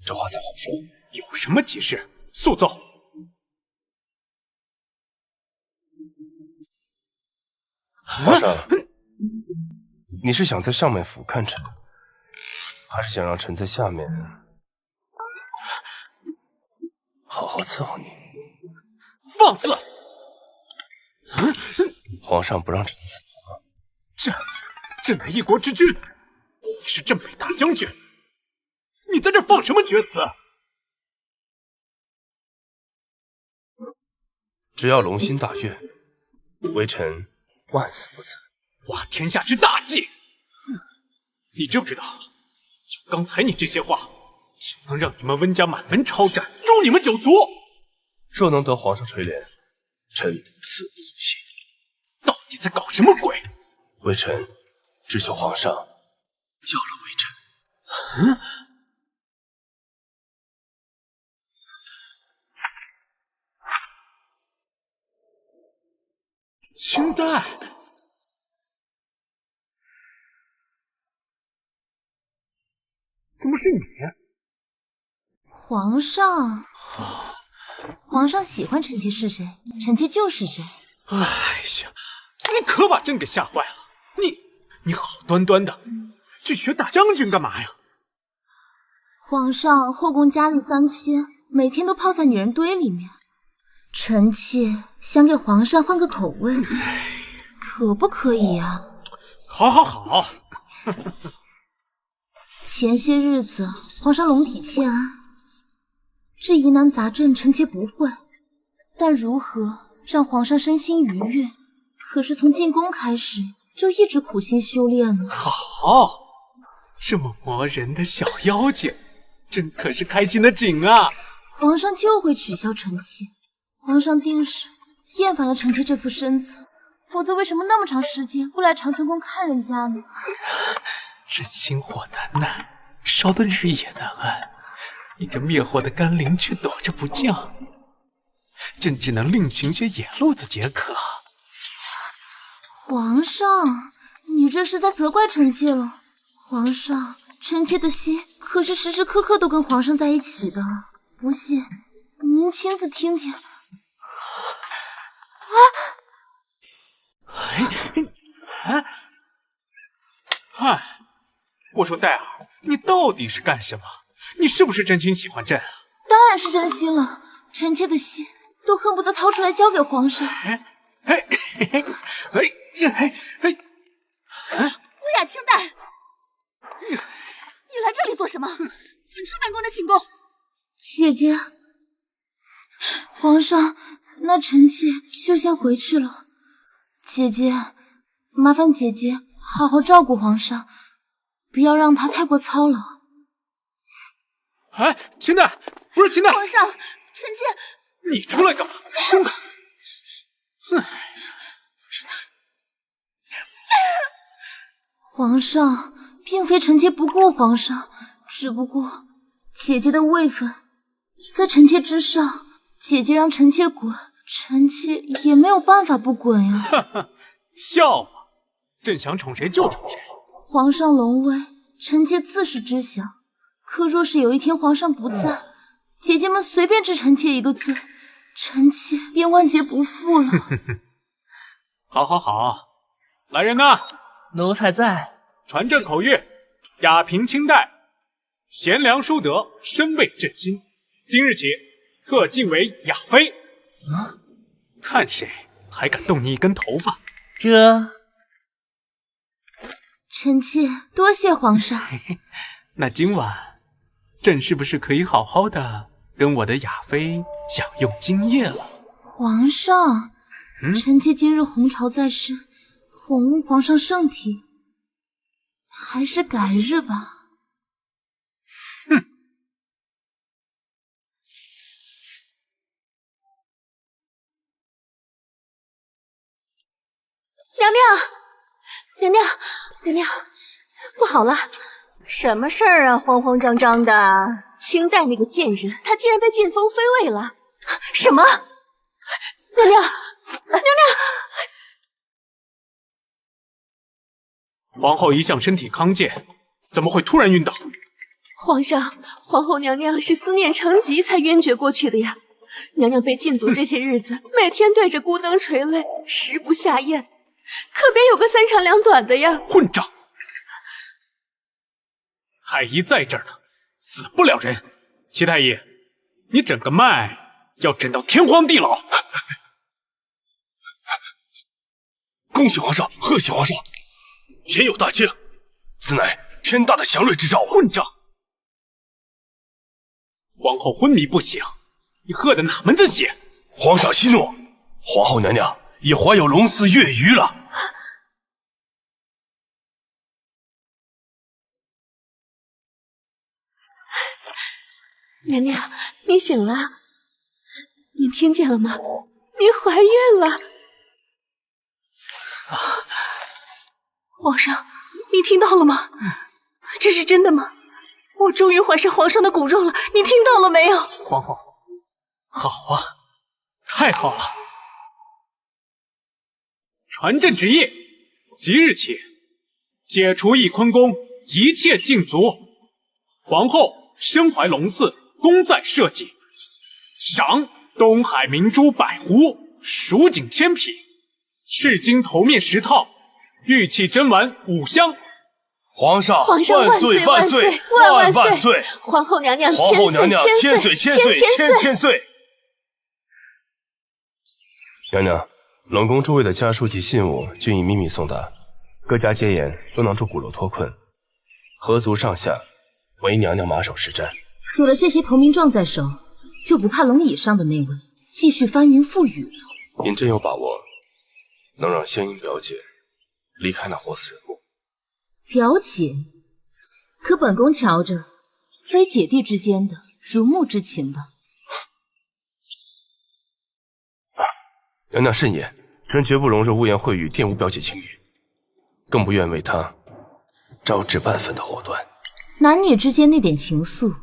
这话才好说。有什么急事，速奏。皇上，你是想在上面俯瞰臣，还是想让臣在下面好好伺候你？放肆！皇上不让臣伺候，这乃一国之君，你是镇北大将军，你在这放什么厥词？只要龙心大悦，微臣万死不辞。化天下之大计，你知不知道？就刚才你这些话，就能让你们温家满门抄斩，诛你们九族。若能得皇上垂怜，臣死不足惜。到底在搞什么鬼？微臣只求皇上饶了微臣。清代，怎么是你？皇上，皇上喜欢臣妾是谁，臣妾就是谁。哎呀，你可把朕给吓坏了！你好端端的去学大将军干嘛呀？皇上后宫佳丽3000，每天都泡在女人堆里面。臣妾想给皇上换个口味，可不可以啊？好。前些日子皇上龙体欠安，这疑难杂症臣妾不会，但如何让皇上身心愉悦，可是从进宫开始就一直苦心修炼呢。好，这么磨人的小妖精，朕可是开心的紧啊！皇上就会取笑臣妾，皇上定是厌烦了臣妾这副身子，否则为什么那么长时间不来长春宫看人家呢？朕心火难耐，烧得日夜难安，你这灭火的甘霖却躲着不降，朕只能另寻些野路子解渴。皇上，你这是在责怪臣妾了。皇上，臣妾的心可是时时刻刻都跟皇上在一起的，不信您亲自听听。我说戴尔，你到底是干什么？你是不是真心喜欢朕啊？当然是真心了，臣妾的心都恨不得掏出来交给皇上。乌雅清代，你来这里做什么？滚出本宫的寝宫！姐姐，皇上，那臣妾就先回去了。姐姐，麻烦姐姐好好照顾皇上，不要让他太过操劳。哎，清代，不是清代，皇上，臣妾，你出来干嘛？松开！皇上，并非臣妾不顾皇上，只不过姐姐的位分在臣妾之上，姐姐让臣妾滚，臣妾也没有办法不滚呀。哈哈，笑话！朕想宠谁就宠谁。皇上龙威，臣妾自是知晓。可若是有一天皇上不在，姐姐们随便治臣妾一个罪，臣妾便万劫不复了。好，来人呐！奴才在。传朕口谕：雅嫔清代，贤良淑德，深为朕心。今日起，特晋为雅妃。看谁还敢动你一根头发！臣妾多谢皇上。那今晚，朕是不是可以好好的跟我的雅妃享用今夜了？皇上，臣妾今日红潮在身，恐误皇上圣体，还是改日吧。娘娘，不好了！什么事儿啊？慌慌张张的。清代那个贱人，他竟然被晋封妃位了！什么？娘娘！皇后一向身体康健，怎么会突然晕倒？皇上，皇后娘娘是思念成疾才晕厥过去的呀。娘娘被禁足这些日子，每天对着孤灯垂泪，食不下咽，可别有个三长两短的呀！混账！太医在这儿呢，死不了人。齐太医，你诊个脉，要诊到天荒地老。恭喜皇上，贺喜皇上！天有大庆，此乃天大的祥瑞之兆。混账！皇后昏迷不醒，你喝的哪门子血？皇上息怒，皇后娘娘已怀有龙嗣月余了。娘娘，你醒了，您听见了吗？您怀孕了。皇上，你听到了吗？这是真的吗？我终于怀上皇上的骨肉了，你听到了没有？皇后，好啊，太好了！传朕旨意，即日起解除翊坤宫一切禁足，皇后身怀龙嗣，功在社稷，赏东海明珠100壶，蜀锦1000匹，赤金头面10套，玉器珍玩5箱。皇上万岁万岁万万岁！皇后娘娘千岁千岁！娘娘，冷宫诸位的家书及信物均已秘密送达，各家接言都能助骨肉脱困，合族上下唯娘娘马首是瞻。有了这些投名状在手，就不怕龙椅上的那位继续翻云覆雨了。您真有把握能让仙音表姐离开那活死人墓？表姐，可本宫瞧着，非姐弟之间的如沐之情吧？娘娘慎言，臣绝不容忍污言秽语玷污表姐清誉，更不愿为她招致半分的祸端。男女之间那点情愫，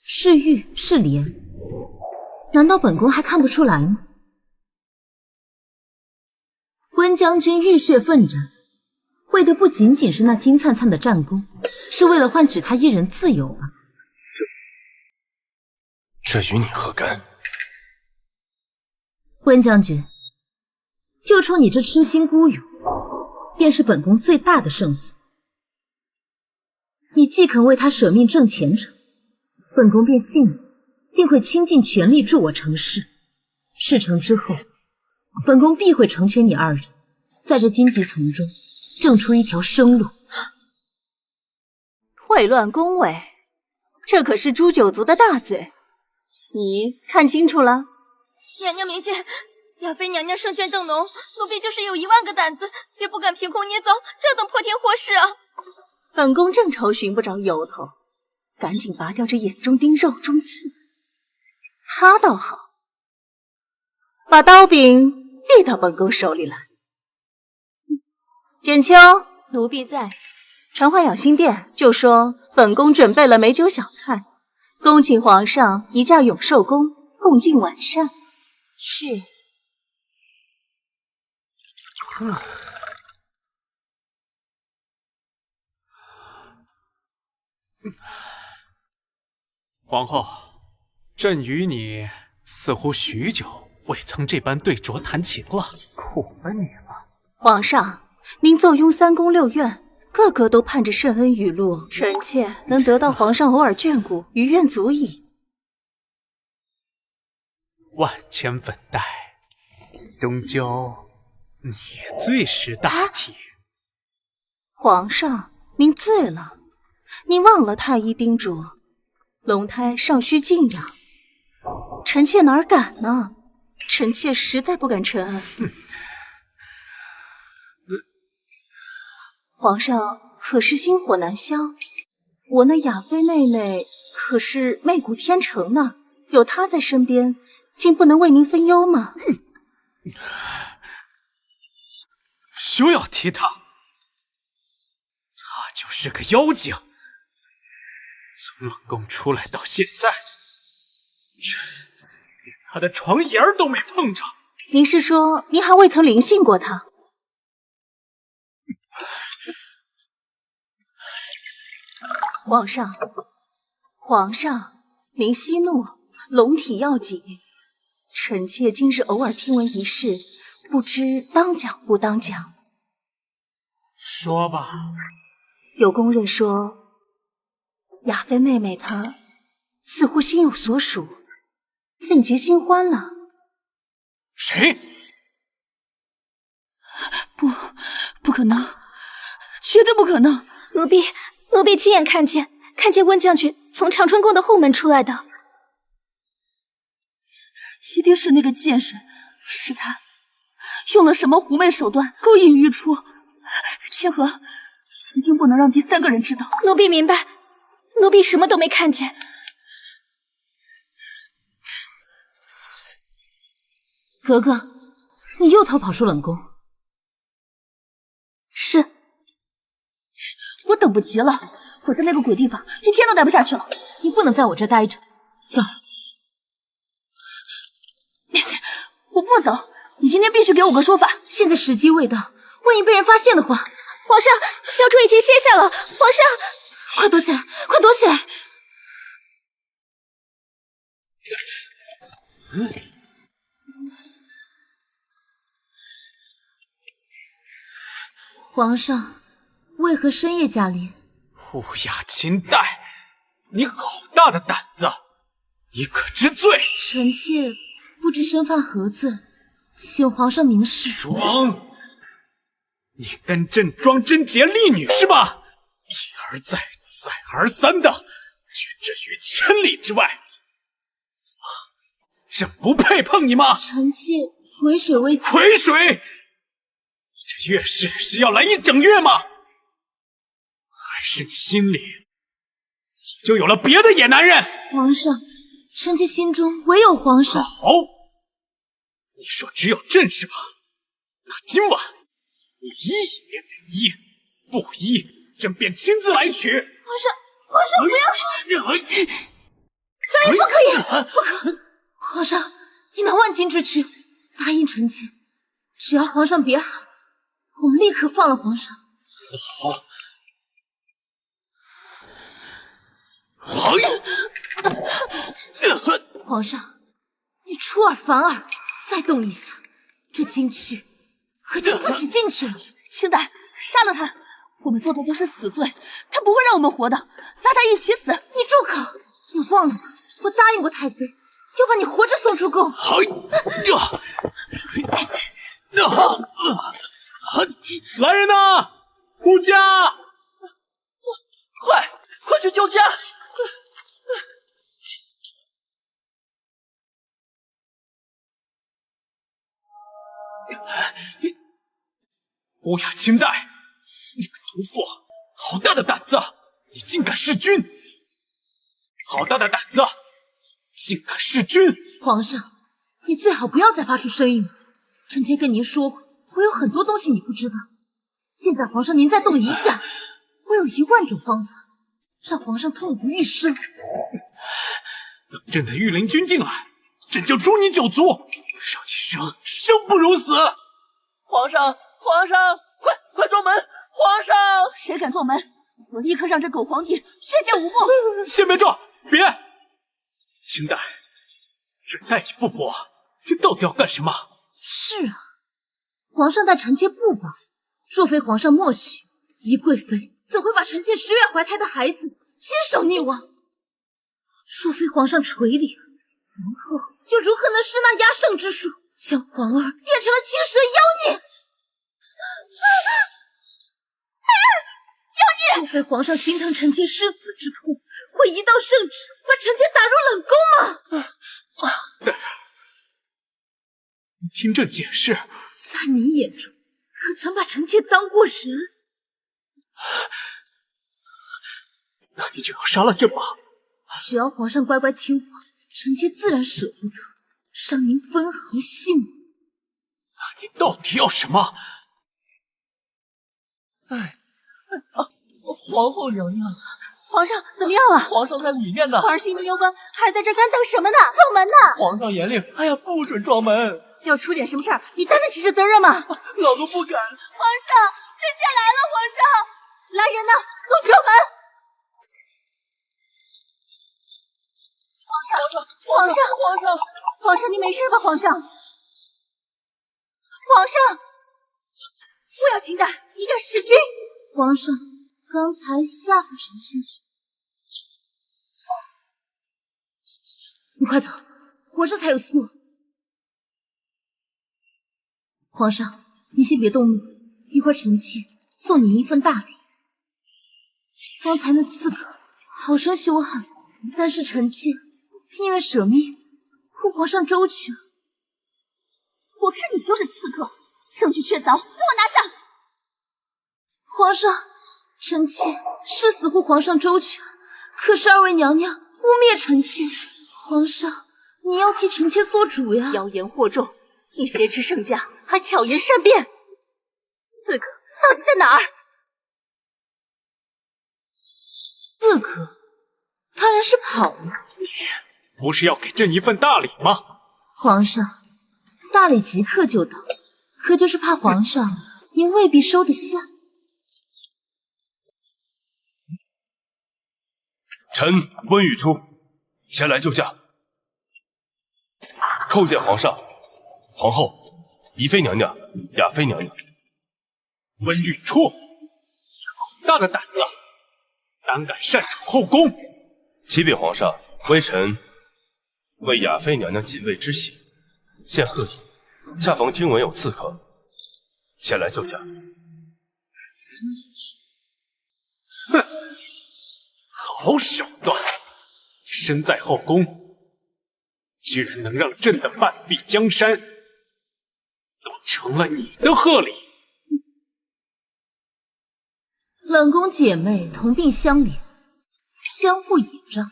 是欲是怜，难道本宫还看不出来吗？温将军浴血奋战，为的不仅仅是那金灿灿的战功，是为了换取他一人自由啊！这与你何干？温将军，就冲你这痴心孤勇，便是本宫最大的胜算。你既肯为他舍命挣前程，本宫便信你，定会倾尽全力助我成事。事成之后，本宫必会成全你二人，在这荆棘丛中挣出一条生路。秽乱宫闱，这可是诛九族的大罪，你看清楚了？娘娘明鉴，亚妃娘娘圣眷正浓，奴婢就是有10000个胆子，也不敢凭空捏造这等破天祸事啊！本宫正愁寻不着由头，赶紧拔掉这眼中钉肉中刺。他倒好，把刀柄递到本宫手里来。简秋，奴婢在。传唤养心殿，就说本宫准备了美酒小菜，恭请皇上移驾永寿宫，共进晚膳。是。皇后，朕与你似乎许久未曾这般对酌弹琴了，苦了你了。皇上，您坐拥3宫6院，个个都盼着圣恩雨露，臣妾能得到皇上偶尔眷顾，于愿足矣。万千粉黛，终究你最识大体。皇上，您醉了，您忘了太医叮嘱，龙胎尚需静养。臣妾哪敢呢？臣妾实在不敢承恩。皇上可是心火难消，我那亚妃妹妹可是媚骨天成呢，有她在身边，竟不能为您分忧吗？休要提她，她就是个妖精。从冷宫出来到现在，朕连她的床沿都没碰着。您是说您还未曾临幸过她？皇上，皇上，您息怒，龙体要紧。臣妾今日偶尔听闻一事，不知当讲不当讲。说吧。有宫人说，亚妃妹妹她似乎心有所属，另结新欢了。谁？不可能，绝对不可能！奴婢亲眼看见温将军从长春宫的后门出来的。一定是那个贱人，是他用了什么狐媚手段勾引御初？千和，一定不能让第三个人知道。奴婢明白，奴婢什么都没看见。格格，你又偷跑出冷宫？是，我等不及了，我在那个鬼地方一天都待不下去了。你不能在我这待着，走。我不走，你今天必须给我个说法。现在时机未到，万一被人发现的话，皇上，小主已经歇下了。皇上，快躲起来，快躲起来！皇上，为何深夜驾临？乌雅亲代，你好大的胆子！你可知罪？臣妾不知身犯何罪，请皇上明示。装！你跟朕装贞洁丽女是吧？一而再，再而三的拒朕于千里之外，怎么？朕不配碰你吗？臣妾回水未尽。回水？你这月事是要来一整月吗？还是你心里早就有了别的野男人？皇上，臣妾心中唯有皇上。好，你说只有朕是吧？那今晚你依也得依，不依朕便亲自来取。皇上不要！相爷不可以，不可！皇上，你乃万金之躯，答应臣妾，只要皇上别喊，我们立刻放了皇上。好。皇上，你出尔反尔，再动一下，这禁区可就自己进去了。清代，杀了他！我们做的都是死罪，他不会让我们活的，拉他一起死！你住口！你忘了吗？我答应过太妃，要把你活着送出宫。来人呐！护驾！快去救驾！乌雅清代，你个毒妇，好大的胆子！你竟敢弑君！好大的胆子，竟敢弑君！皇上，你最好不要再发出声音了。臣妾跟您说过，我有很多东西你不知道。现在皇上您再动一下，我有10000种方法让皇上痛不欲生。等朕的御林军进来，朕就诛你9族，让你生不如死！皇上，快撞门！皇上，谁敢撞门？我立刻让这狗皇帝血溅5步！先别撞，别！清代，朕待你不薄，你到底要干什么？是啊，皇上待臣妾不薄，若非皇上默许，宜贵妃怎会把臣妾10月怀胎的孩子亲手溺亡？若非皇上垂怜，皇后就如何能施那压圣之术，将皇儿变成了青蛇妖孽？若非皇上心疼臣妾失子之痛，会一道圣旨把臣妾打入冷宫吗？戴尔，你听朕解释。在您眼中，可曾把臣妾当过人？那你就要杀了朕吗？只要皇上乖乖听话，臣妾自然舍不得伤您分毫性命。那你到底要什么？皇后娘娘，皇上怎么样了？皇上在里面呢。皇儿性命攸关，还在这干等什么呢？撞门呢！皇上严令，不准撞门。要出点什么事儿，你担得起这责任吗？老奴不敢。皇上，臣妾来了。皇上，来人呐，给我撞门！皇上，你没事吧？皇上，不要清代，你敢弑君！皇上，刚才吓死臣妾。你快走，活着才有希望。皇上，你先别动怒，一会儿臣妾送你一份大礼。刚才那刺客好生凶悍，但是臣妾宁愿舍命护皇上周全。我看你就是刺客，证据确凿，给我拿下！皇上，臣妾是死护皇上周全，可是二位娘娘污蔑臣妾，皇上，你要替臣妾做主呀！妖言惑众，你挟持圣驾，还巧言善辩，刺客到底在哪儿？刺客当然是跑了。不是要给朕一份大礼吗？皇上，大礼即刻就到，可就是怕皇上您未必收得下。臣温玉初前来救驾，叩见皇上、皇后、宜妃娘娘、雅妃娘娘。温玉初，好大的胆子，胆敢擅闯后宫！启禀皇上，微臣为雅妃娘娘锦卫之喜，献贺礼。恰逢听闻有刺客前来救驾。哼，好手段！你身在后宫，居然能让朕的半壁江山都成了你的贺礼！冷宫姐妹同病相怜，相互倚仗，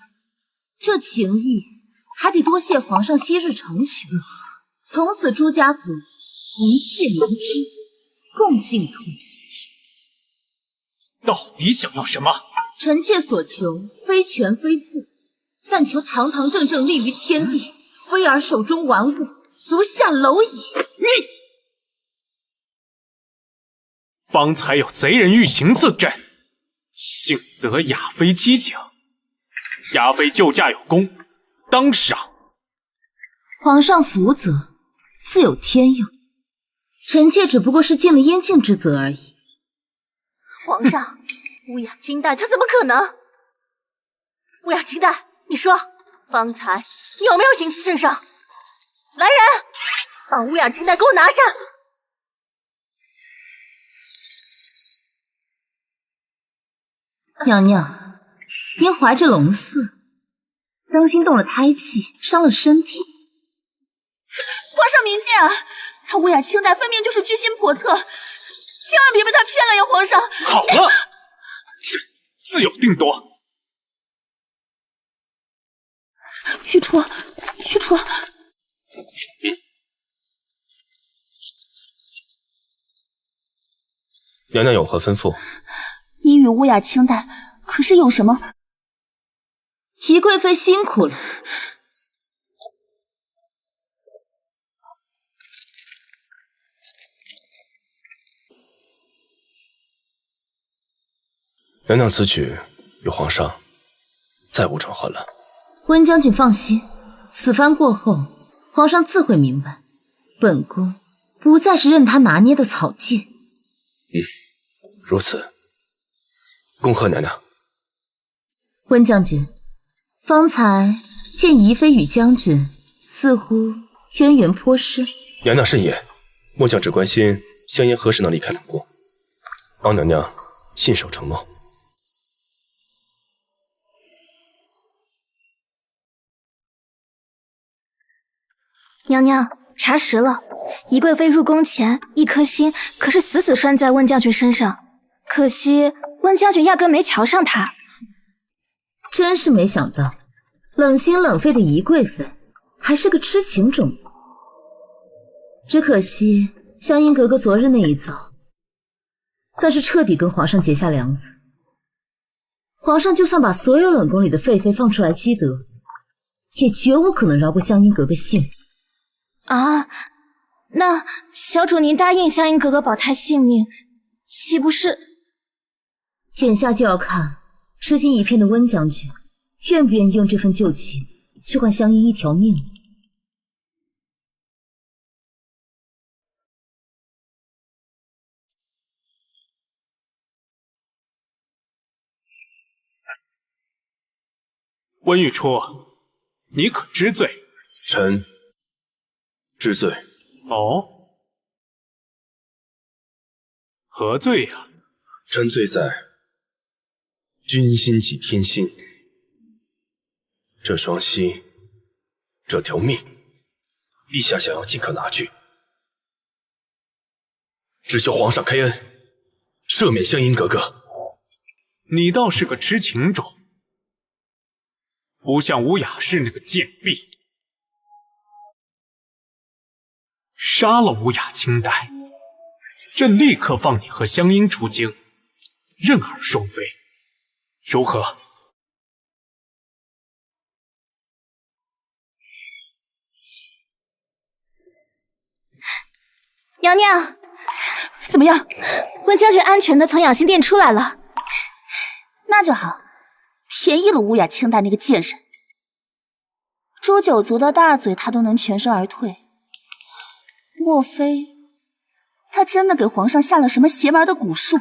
这情谊还得多谢皇上昔日成全。从此朱家族一切明知，共进退。到底想要什么？臣妾所求非权非富，但求堂堂正正立于天地，妃儿手中玩物，足下蝼蚁。你方才有贼人欲行刺朕，幸得雅妃机警，雅妃救驾有功，当赏。皇上福泽，自有天佑。臣妾只不过是尽了应尽之责而已。皇上，乌雅清代他怎么可能？乌雅清代，你说方才你有没有行刺圣上？来人，把乌雅清代给我拿下！娘娘，您怀着龙嗣，当心动了胎气，伤了身体。皇上明鉴啊，他乌雅清代分明就是居心叵测，千万别被他骗了呀！皇上，好了，朕自有定夺。玉初，玉初，娘娘有何吩咐？你与乌雅清代可是有什么？宜贵妃辛苦了。娘娘此举与皇上再无转换了。温将军放心，此番过后，皇上自会明白，本宫不再是任他拿捏的草芥。如此，恭贺娘娘。温将军，方才见宜妃与将军似乎渊源颇深。娘娘慎言，末将只关心香烟何时能离开冷宫，帮娘娘信守承诺。娘娘，查实了，宜贵妃入宫前一颗心可是死死拴在温将军身上，可惜温将军压根没瞧上她。真是没想到，冷心冷肺的宜贵妃还是个痴情种子。只可惜香音格格昨日那一遭，算是彻底跟皇上结下梁子。皇上就算把所有冷宫里的废妃放出来积德，也绝无可能饶过香音格格性命。啊，那小主您答应香音格格保她性命，岂不是？眼下就要看痴心一片的温将军愿不愿意用这份旧情去换香音一条命。温玉初，你可知罪？臣知罪。哦，何罪呀？臣罪在君心即天心，这双心，这条命，陛下想要尽可拿去。只求皇上开恩，赦免湘音格格。你倒是个痴情种，不像乌雅氏那个贱婢。杀了乌雅清代，朕立刻放你和湘音出京，任尔双飞，如何？娘娘，怎么样？温将军安全的从养心殿出来了。那就好，便宜了乌雅清代那个贱人。诛九族的大嘴他都能全身而退，莫非他真的给皇上下了什么邪门的蛊术？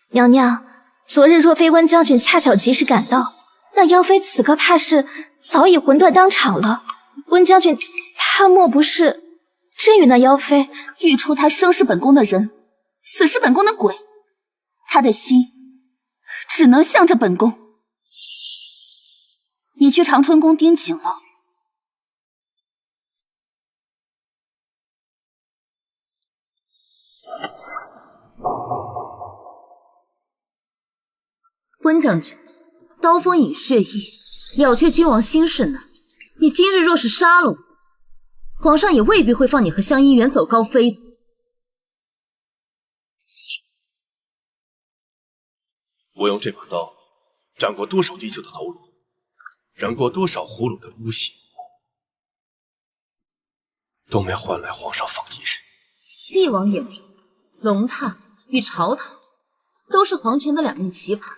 娘娘，昨日若非温将军恰巧及时赶到，那妖妃此刻怕是早已魂断当场了。温将军他莫不是真与那妖妃？欲出他生是本宫的人，死是本宫的鬼，他的心只能向着本宫。你去长春宫盯紧了。温将军，刀锋引血液，了却君王心事难。你今日若是杀了我，皇上也未必会放你和湘音远走高飞的。我用这把刀斩过多少敌酋的头颅，染过多少俘虏的污血，都没换来皇上放一人。帝王眼中，龙榻与朝堂都是皇权的两面棋盘。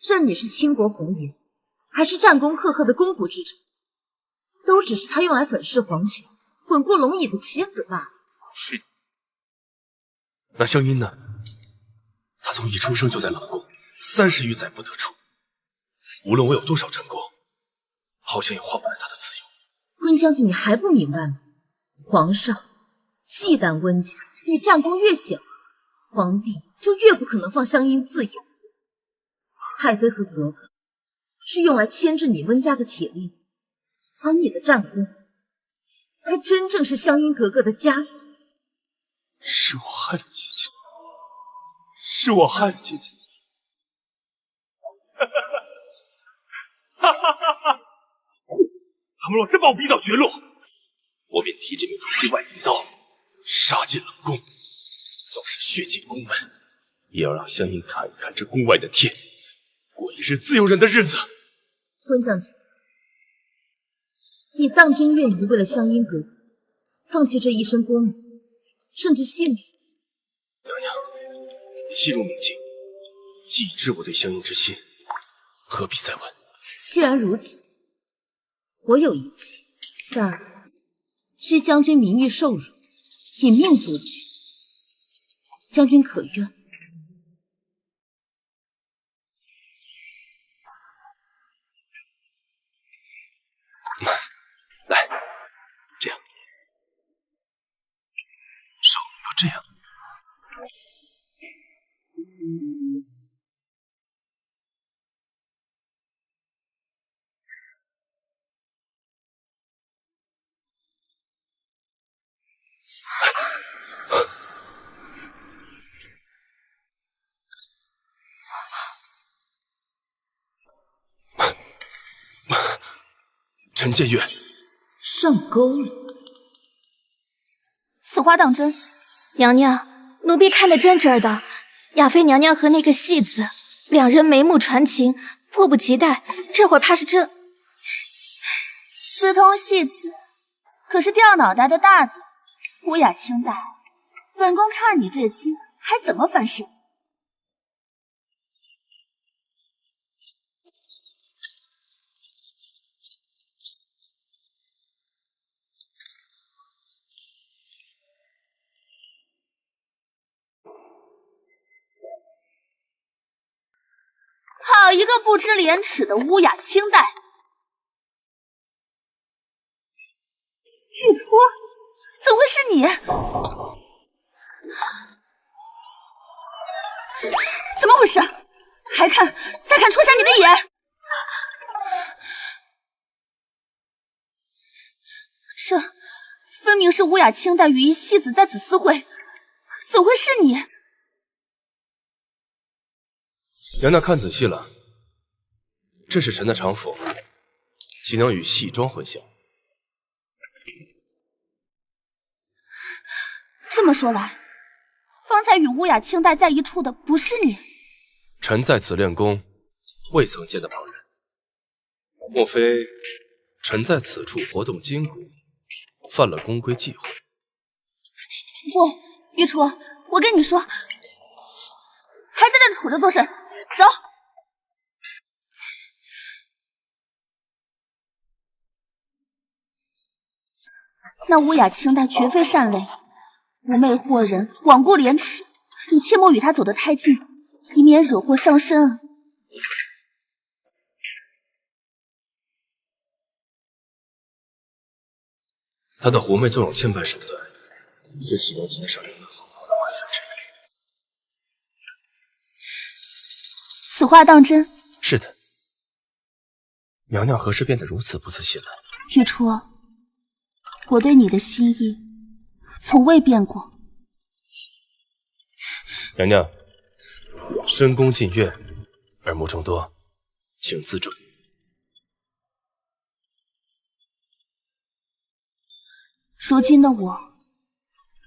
任你是倾国红颜，还是战功赫赫的肱骨之臣，都只是他用来粉饰皇权、稳固龙椅的棋子罢了。是。那湘音呢？她从一出生就在冷宫，30余载不得出。无论我有多少战功，好像也换不来她的自由。温将军，你还不明白吗？皇上忌惮温家，你战功越显赫，皇帝就越不可能放湘音自由。太妃和格格是用来牵制你温家的铁链，而你的战功才真正是湘音格格的枷锁。是我害了姐姐，是我害了姐姐。哈哈哈哈！他们若真把我逼到绝路，我便提这枚黑外银刀，杀进冷宫，就是血溅宫门，也要让湘音看一看这宫外的天，过一日自由人的日子。温将军，你当真愿意为了湘音格格，放弃这一身功名，甚至性命？娘娘，你心如明镜，既已知我对湘音之心，何必再问？既然如此，我有一计，但需将军名誉受辱，以命夺取，将军可愿？来，这样，手要这样。陈建岳上钩了，此话当真？娘娘，奴婢看得真真的。雅妃娘娘和那个戏子两人眉目传情，迫不及待，这会儿怕是真。私通戏子，可是掉脑袋的大罪。乌雅清代，本宫看你这次还怎么翻身？好一个不知廉耻的乌雅清代！玉初，怎么会是你？怎么回事？再看戳瞎你的眼！这分明是乌雅清代与一戏子在此私会，怎会是你？娘娘看仔细了，这是臣的常服，岂能与戏装混淆？这么说来，方才与乌雅清代在一处的不是你？臣在此练功，未曾见到旁人。莫非臣在此处活动筋骨，犯了宫规忌讳？不，玉初，我跟你说，还在这杵着做甚？走！那乌雅清代绝非善类，妩媚惑人，罔顾廉耻，你切莫与他走得太近，以免惹祸伤身啊！他的狐媚纵有千般手段，也岂能减少娘娘风华的万分之一？此话当真？是的。娘娘何时变得如此不自信了？玉初，我对你的心意从未变过。娘娘，深宫禁乐，耳目众多，请自重。如今的我，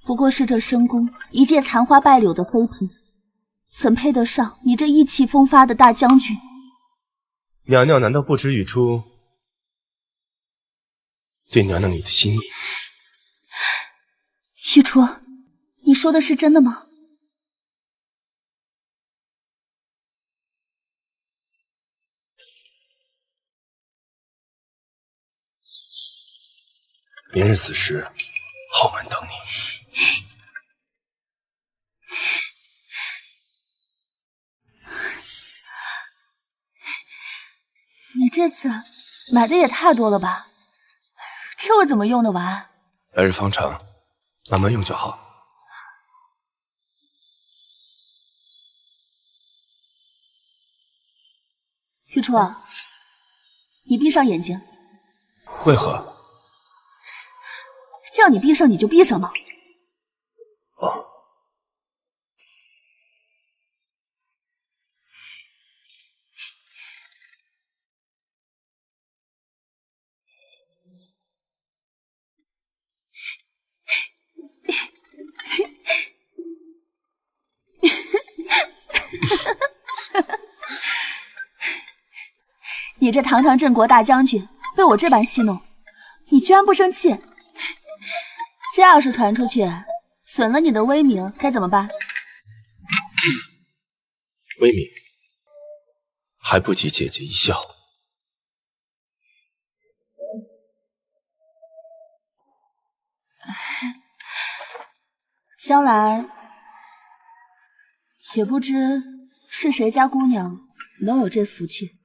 不过是这深宫一介残花败柳的妃嫔，怎配得上你这意气风发的大将军？娘娘难道不知玉初对娘娘你的心意？玉初，你说的是真的吗？明日此时，后门等你。你这次买的也太多了吧？这我怎么用得完？来日方长，慢慢用就好。玉初，你闭上眼睛。为何？叫你闭上你就闭上吗？哦。你这堂堂镇国大将军被我这般戏弄，你居然不生气？这要是传出去，损了你的威名，该怎么办？威名还不及姐姐一笑。将来也不知是谁家姑娘能有这福气，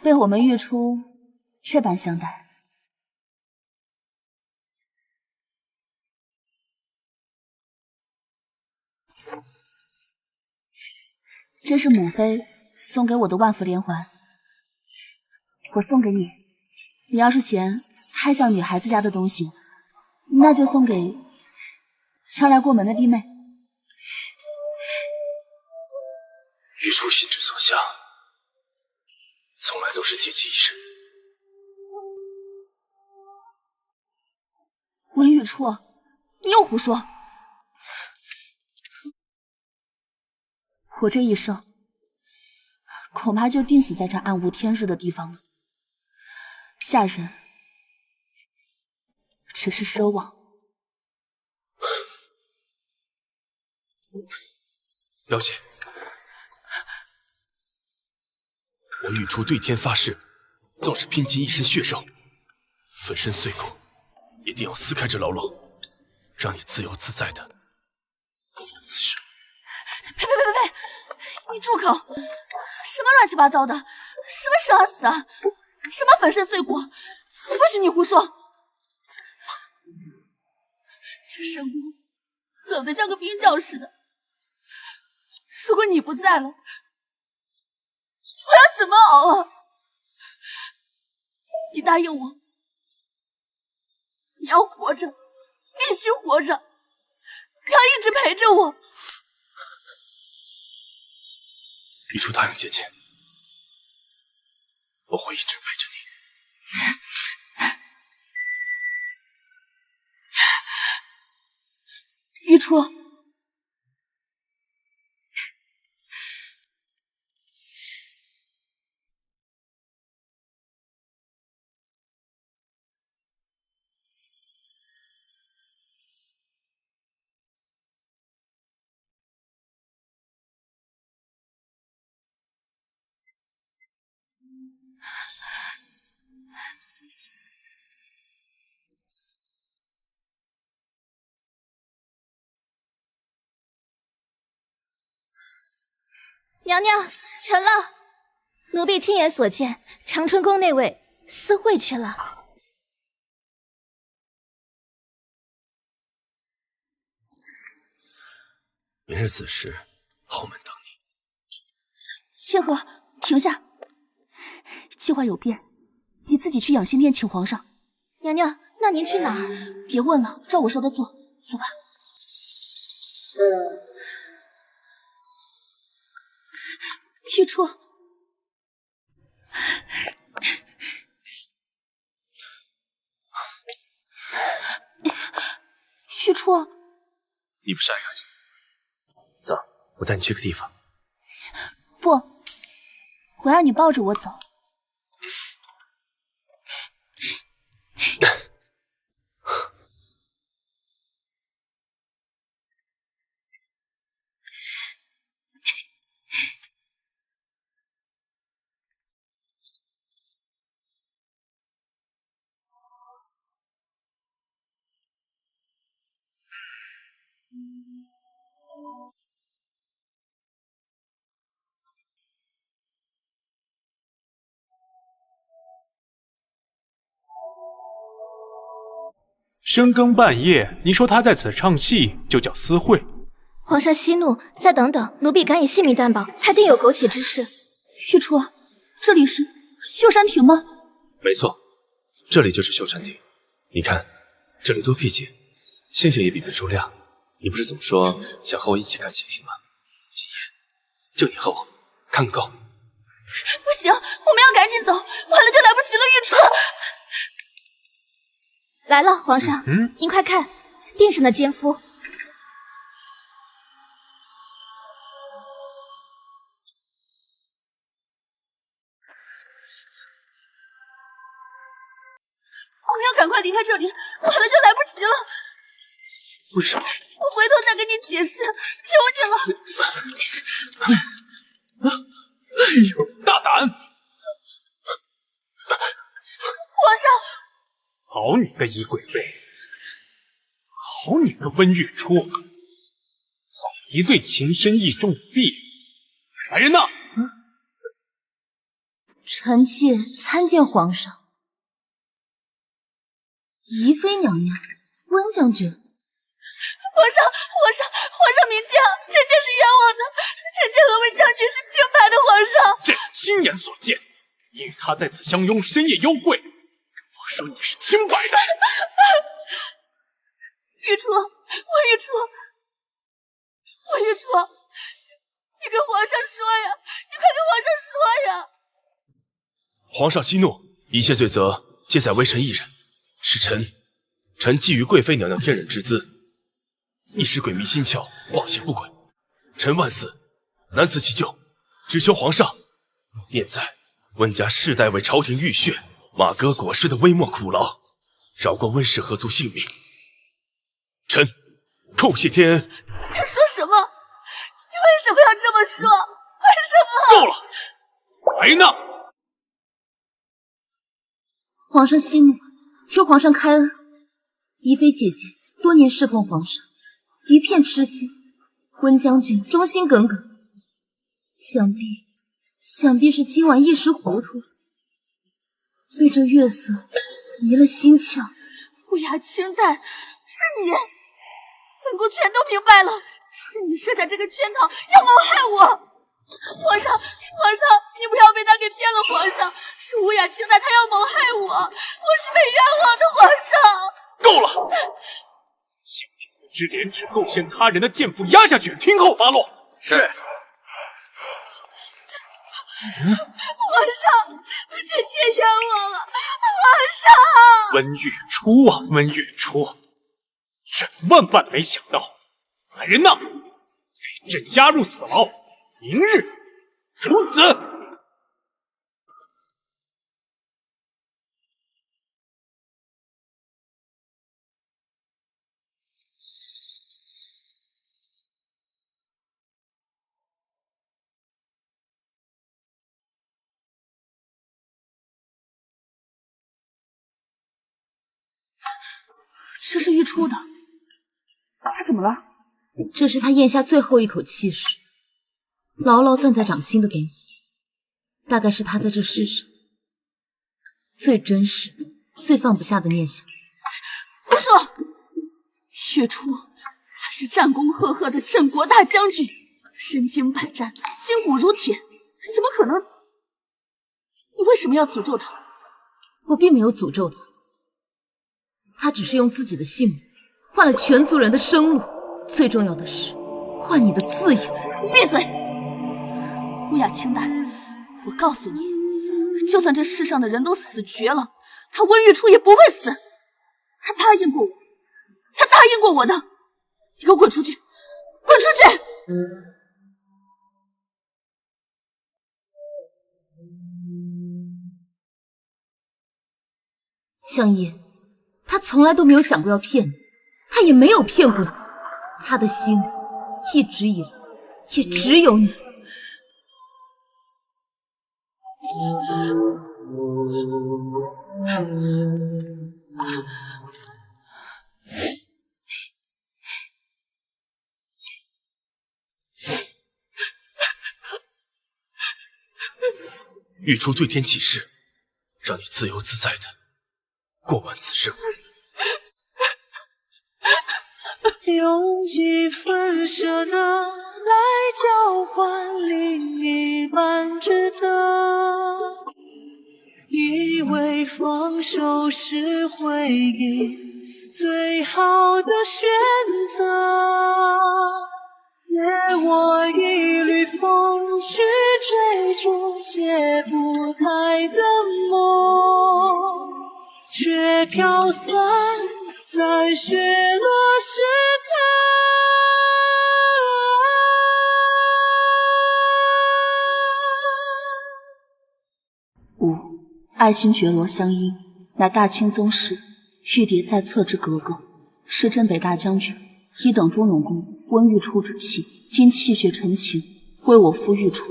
被我们玉初这般相待。这是母妃送给我的万福连环，我送给你。你要是嫌太像女孩子家的东西，那就送给将来过门的弟妹。玉初心之所向，从来都是姐姐一人。温玉初，你又胡说！我这一生恐怕就定死在这暗无天日的地方了。嫁人只是奢望。了解。我玉初对天发誓，纵是拼尽一身血肉，粉身碎骨，一定要撕开这牢笼，让你自由自在的供养此生。呸！你住口！什么乱七八糟的？什么生啊死啊？什么粉身碎骨？不许你胡说！这深宫冷得像个冰窖似的。如果你不在了，我要怎么熬啊？你答应我，你要活着，必须活着，一直陪着我。玉初答应姐姐，我会一直陪着你。玉初，娘娘，臣了。奴婢亲眼所见，长春宫内卫私会去了。明日此时，后门等你。千和，停下！计划有变，你自己去养心殿请皇上。娘娘，那您去哪儿？别问了，照我说的做，走吧。玉初，玉初，你不是爱看戏？走，我带你去个地方。不，我要你抱着我走。深更半夜，你说他在此唱戏，就叫私会。皇上息怒，再等等，奴婢敢以性命担保，他定有苟且之事。玉初，这里是秀山亭吗？没错，这里就是秀山亭。你看，这里多僻静，星星也比别处亮。你不是总说想和我一起看星星吗？今夜就你和我看个够。不行，我们要赶紧走，晚了就来不及了。玉初，来了，皇上，您快看，殿上的奸夫。我们要赶快离开这里，晚了就来不及了。为什么？我回头再跟你解释，求你了。哎呦，大胆！皇上，好你个宜贵妃，好你个温玉初，好一对情深意重的婢女。来人呐！臣妾参见皇上。宜妃娘娘，温将军。皇上明鉴，臣妾是冤枉的，臣妾和温将军是清白的。皇上，朕亲眼所见，你与他在此相拥，深夜幽会，跟我说你是清白的。玉初，温玉初，你跟皇上说呀，你快跟皇上说呀！皇上息怒，一切罪责皆在微臣一人，是臣觊觎贵妃娘娘天人之姿，一时鬼迷心窍，忘形不轨。臣万死难辞其咎，只求皇上念在温家世代为朝廷浴血、马革裹尸的微末苦劳，饶过温氏合族性命。臣叩谢天恩。你在说什么？你为什么要这么说？为什么？够了！来呢！皇上息怒，求皇上开恩。宜妃姐姐多年侍奉皇上，一片痴心。温将军忠心耿耿，想必是今晚一时糊涂，被这月色迷了心窍。乌雅清代，是你！本宫全都明白了，是你设下这个圈套，要谋害我。皇上，你不要被他给骗了！皇上，是乌雅清代，他要谋害我，我是被冤枉的。皇上，够了！知廉耻构陷他人的贱妇压下去，听候发落。是。皇上，臣妾冤枉了，皇上。温玉初啊，温玉初，朕万万没想到，来人呐，给朕押入死牢，明日处死。这是玉初的，他怎么了？这是他咽下最后一口气时，牢牢攥在掌心的东西，大概是他在这世上最真实、最放不下的念想。胡说！月初他是战功赫赫的镇国大将军，身经百战，筋骨如铁，怎么可能死？你为什么要诅咒他？我并没有诅咒他。他只是用自己的性命换了全族人的生路，最重要的是换你的自由。闭嘴！乌雅清代，我告诉你，就算这世上的人都死绝了，他温玉初也不会死。他答应过我，他答应过我的。你给我滚出去！滚出去！香叶，他从来都没有想过要骗你，他也没有骗过你，他的心里一直以来也只有你。玉初对天起誓，让你自由自在的过完此生。用几分舍得来交换另一半值得，以为放手是回忆最好的选择，借我一缕风去追逐解不开的梦，却飘散在雪落时刻。吾爱新觉罗香音，乃大清宗室玉蝶在侧之格格，是镇北大将军一等中永公温玉初之妻。今气血陈情，为我夫玉初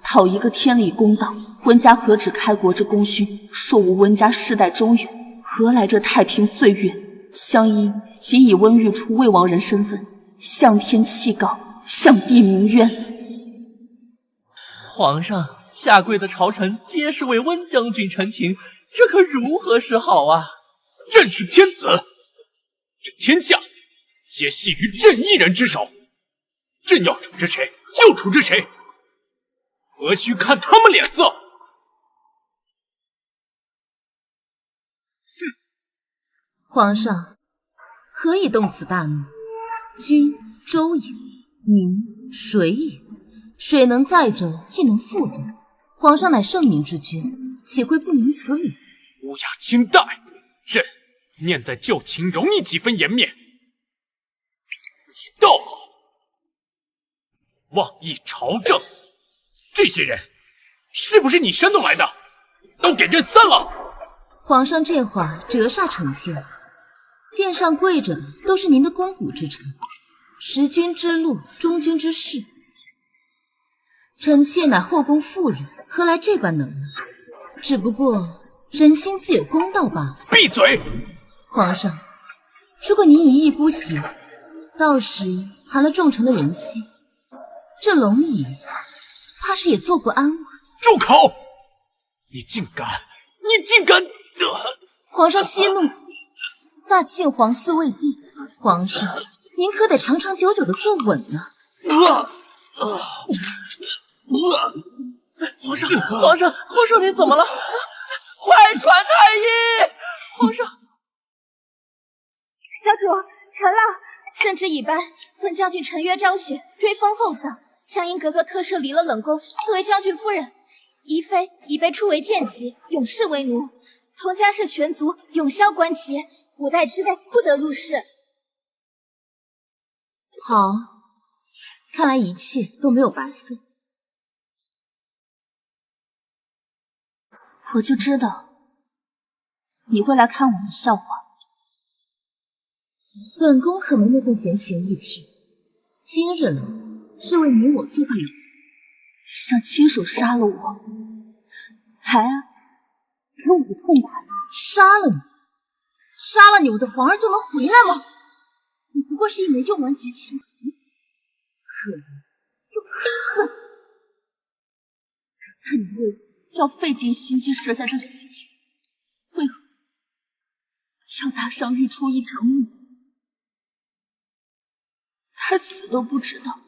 讨一个天理公道。温家何止开国之功勋，若无温家世代中远，何来这太平岁月？香音即以温玉初未亡人身份，向天祈告，向地鸣冤。皇上，下跪的朝臣皆是为温将军陈情，这可如何是好啊？朕是天子，这天下皆系于朕一人之手，朕要处置谁就处置谁，何须看他们脸色？皇上何以动此大怒？君周也，民水也，水能载舟，亦能覆舟。皇上乃圣明之君，岂会不明此理？乌雅清代，朕念在旧情，容你几分颜面。你倒好，妄议朝政，这些人是不是你煽动来的？都给朕散了！皇上这话折煞臣妾了。殿上跪着的都是您的肱骨之臣，识君之路，忠君之事。臣妾乃后宫妇人，何来这般能耐？只不过人心自有公道罢了。闭嘴！皇上，如果您一意孤行，到时寒了众臣的人心，这龙椅怕是也坐不安稳。住口！你竟敢！皇上息怒，那晋皇嗣未定，皇上您可得长长久久的坐稳呢。皇上，您怎么了？快传太医！皇上，小主，臣了。圣旨已颁，温将军沉约昭雪，追封后丧。湘英格格特赦离了冷宫，作为将军夫人。宜妃已被初为贱籍，永世为奴。同家氏全族永宵官籍，5代之内不得入仕。好，看来一切都没有白费。我就知道你会来看我的笑话。本宫可没那份闲情逸致。今日了，是为你我做个了。想亲手杀了我，来啊，给我个痛快！杀了你，杀了你，我的皇儿就能回来吗？你不过是一枚用完即弃的棋子，可怜又可恨。那你为何要费尽心机设下这死局？为何要搭上御厨一堂木？他死都不知道，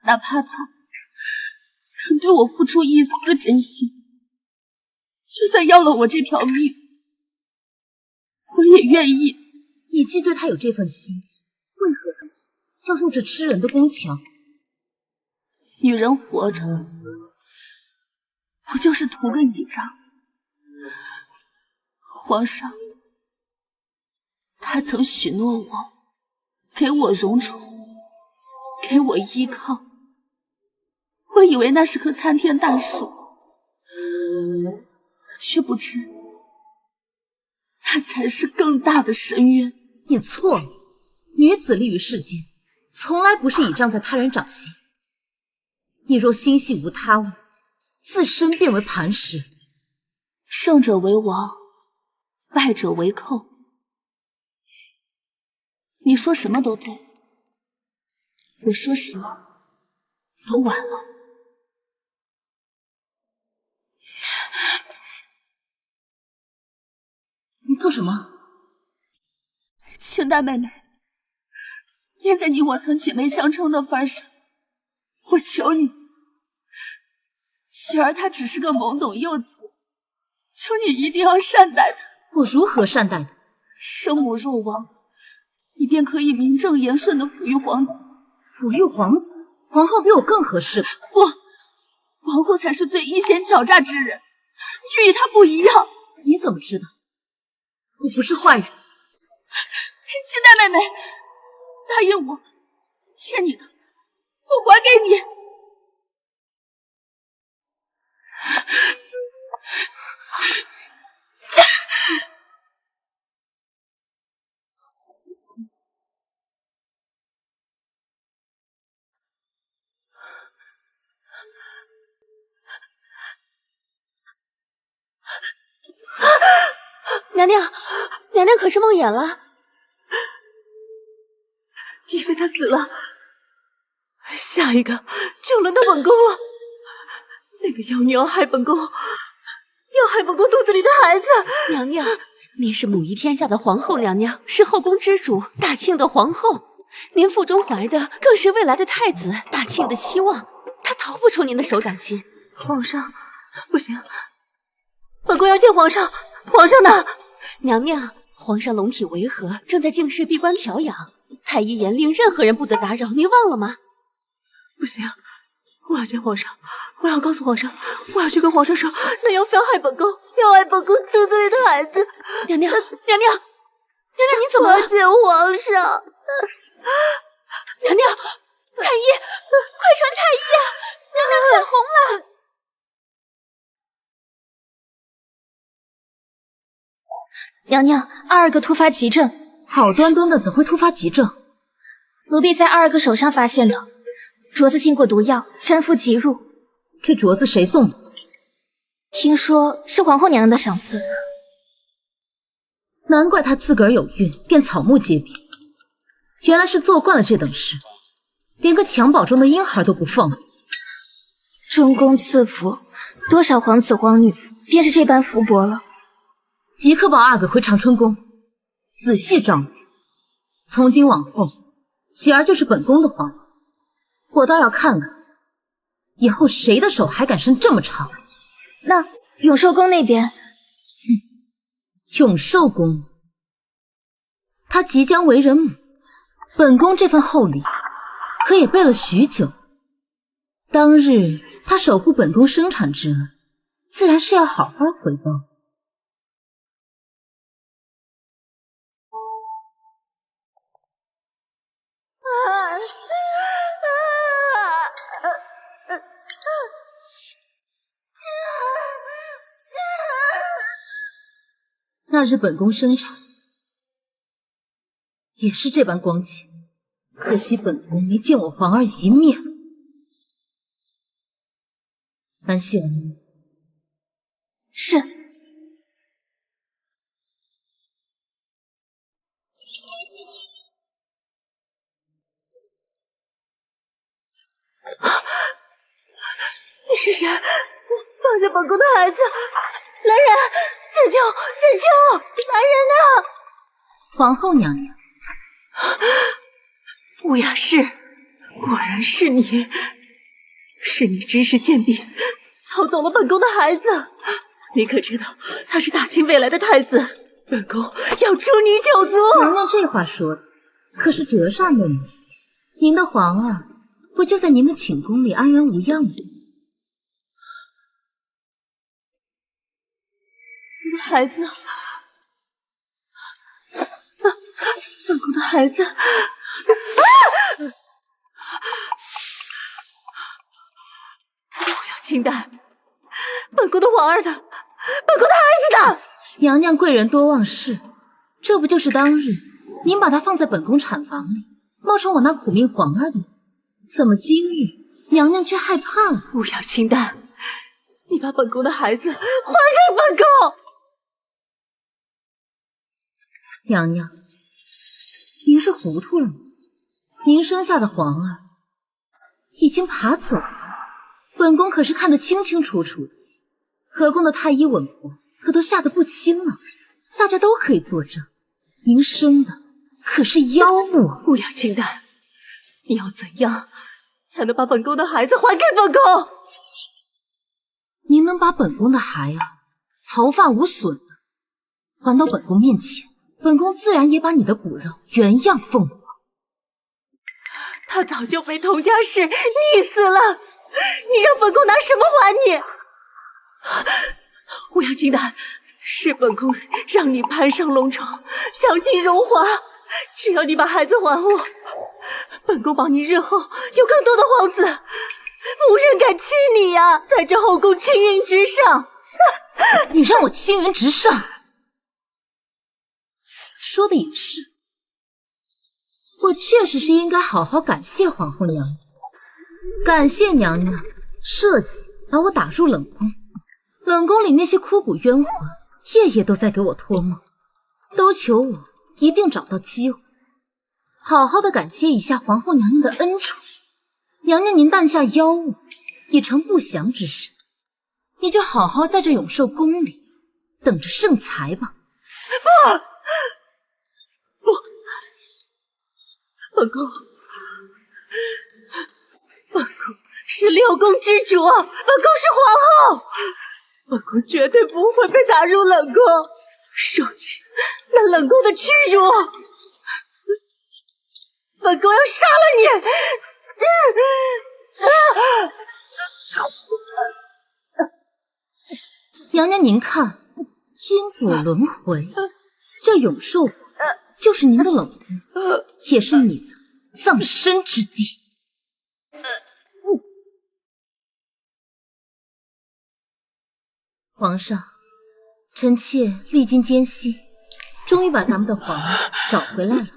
哪怕他肯对我付出一丝真心，就算要了我这条命，我也愿意。你既对他有这份心，为何当初要入这吃人的宫墙？女人活着，不就是图个倚仗？皇上，他曾许诺我，给我荣宠，给我依靠。我以为那是棵参天大树，却不知那才是更大的深渊。你错了，女子立于世间，从来不是倚仗在他人掌心。你若心系无他物，自身便为磐石。胜者为王，败者为寇。你说什么都对，我说什么都晚了。你做什么？秦大妹妹，念在你我曾姐妹相称的份上，我求你，喜儿她只是个懵懂幼子，求你一定要善待她。我如何善待她？生母若亡，你便可以名正言顺的抚育皇子。抚育皇子？皇后比我更合适。不，皇后才是最阴险狡诈之人，你与她不一样。你怎么知道？我不是坏人。秦大妹妹，答应我，欠你的我还给你。娘娘，娘娘可是梦魇了？亦妃她死了，下一个就轮到本宫了。那个妖女要害本宫，要害本宫肚子里的孩子。娘娘，您是母仪天下的皇后娘娘，是后宫之主大庆的皇后，您腹中怀的更是未来的太子大庆的希望，他逃不出您的手掌心。皇上，不行，本宫要见皇上。皇上呢？娘娘，皇上龙体违和，正在静室闭关调养。太医严令任何人不得打扰，您忘了吗？不行，我要见皇上，我要告诉皇上，我要去跟皇上说，那妖妃要害本宫，要害本宫肚子里的孩子。娘娘，娘娘，你怎么了？我要见皇上。娘娘，太医，快传太医啊！娘娘见红了。娘娘，22个突发急症。好端端的怎会突发急症？奴婢在22个手上发现的，镯子浸过毒药，沾附即入。这镯子谁送的？听说是皇后娘娘的赏赐。难怪她自个儿有孕，便草木皆兵。原来是做惯了这等事，连个襁褓中的婴孩都不放过。中宫赐福，多少皇子皇女便是这般福薄了。即刻抱阿哥回长春宫，仔细掌握。从今往后，喜儿就是本宫的皇后，我倒要看看，以后谁的手还敢伸这么长。那永寿宫那边，永寿宫，她即将为人母，本宫这份厚礼可也备了许久。当日她守护本宫生产之恩，自然是要好好回报。那日本宫生产也是这般光景，可惜本宫没见我皇儿一面。安秀，是。你是谁？放下本宫的孩子！来人，自救！自救！来人呐！皇后娘娘，乌雅氏，果然是你，是你指使贱婢偷走了本宫的孩子。你可知道他是大清未来的太子？本宫要诛你九族！娘娘这话说的可是折煞了您。您的皇儿不就在您的寝宫里安然无恙吗？孩子，本宫的孩子，不要轻待本宫的皇儿的，本宫的孩子的。娘娘贵人多忘事，这不就是当日您把他放在本宫产房里，冒充我那苦命皇儿的人？怎么今日娘娘却害怕了？不要轻待，你把本宫的孩子还给本宫！娘娘，您是糊涂了吗？您生下的皇儿已经爬走了，本宫可是看得清清楚楚的。和宫的太医稳婆可都吓得不轻了，大家都可以作证，您生的可是妖物啊！不要轻待，你要怎样才能把本宫的孩子还给本宫？您能把本宫的孩儿毫发无损的还到本宫面前，本宫自然也把你的骨肉原样奉还。他早就被童家氏溺死了，你让本宫拿什么还你？乌鸦金丹，是本宫让你攀上龙床，享尽荣华。只要你把孩子还我，本宫保你日后有更多的皇子。无人敢欺你呀，在这后宫青云直上。你让我青云直上？说的也是，我确实是应该好好感谢皇后娘娘，感谢娘娘设计把我打入冷宫。冷宫里那些枯骨冤魂夜夜都在给我托梦，都求我一定找到机会，好好的感谢一下皇后娘娘的恩宠。娘娘您诞下妖物，已成不祥之事，你就好好在这永寿宫里等着圣裁吧。不，本宫是六宫之主，本宫是皇后，本宫绝对不会被打入冷宫，受尽那冷宫的屈辱。本宫要杀了你！娘娘您看，因果轮回，这永寿宫就是您的冷宫，也是你的葬身之地。皇上，臣妾历经艰辛，终于把咱们的皇儿找回来了。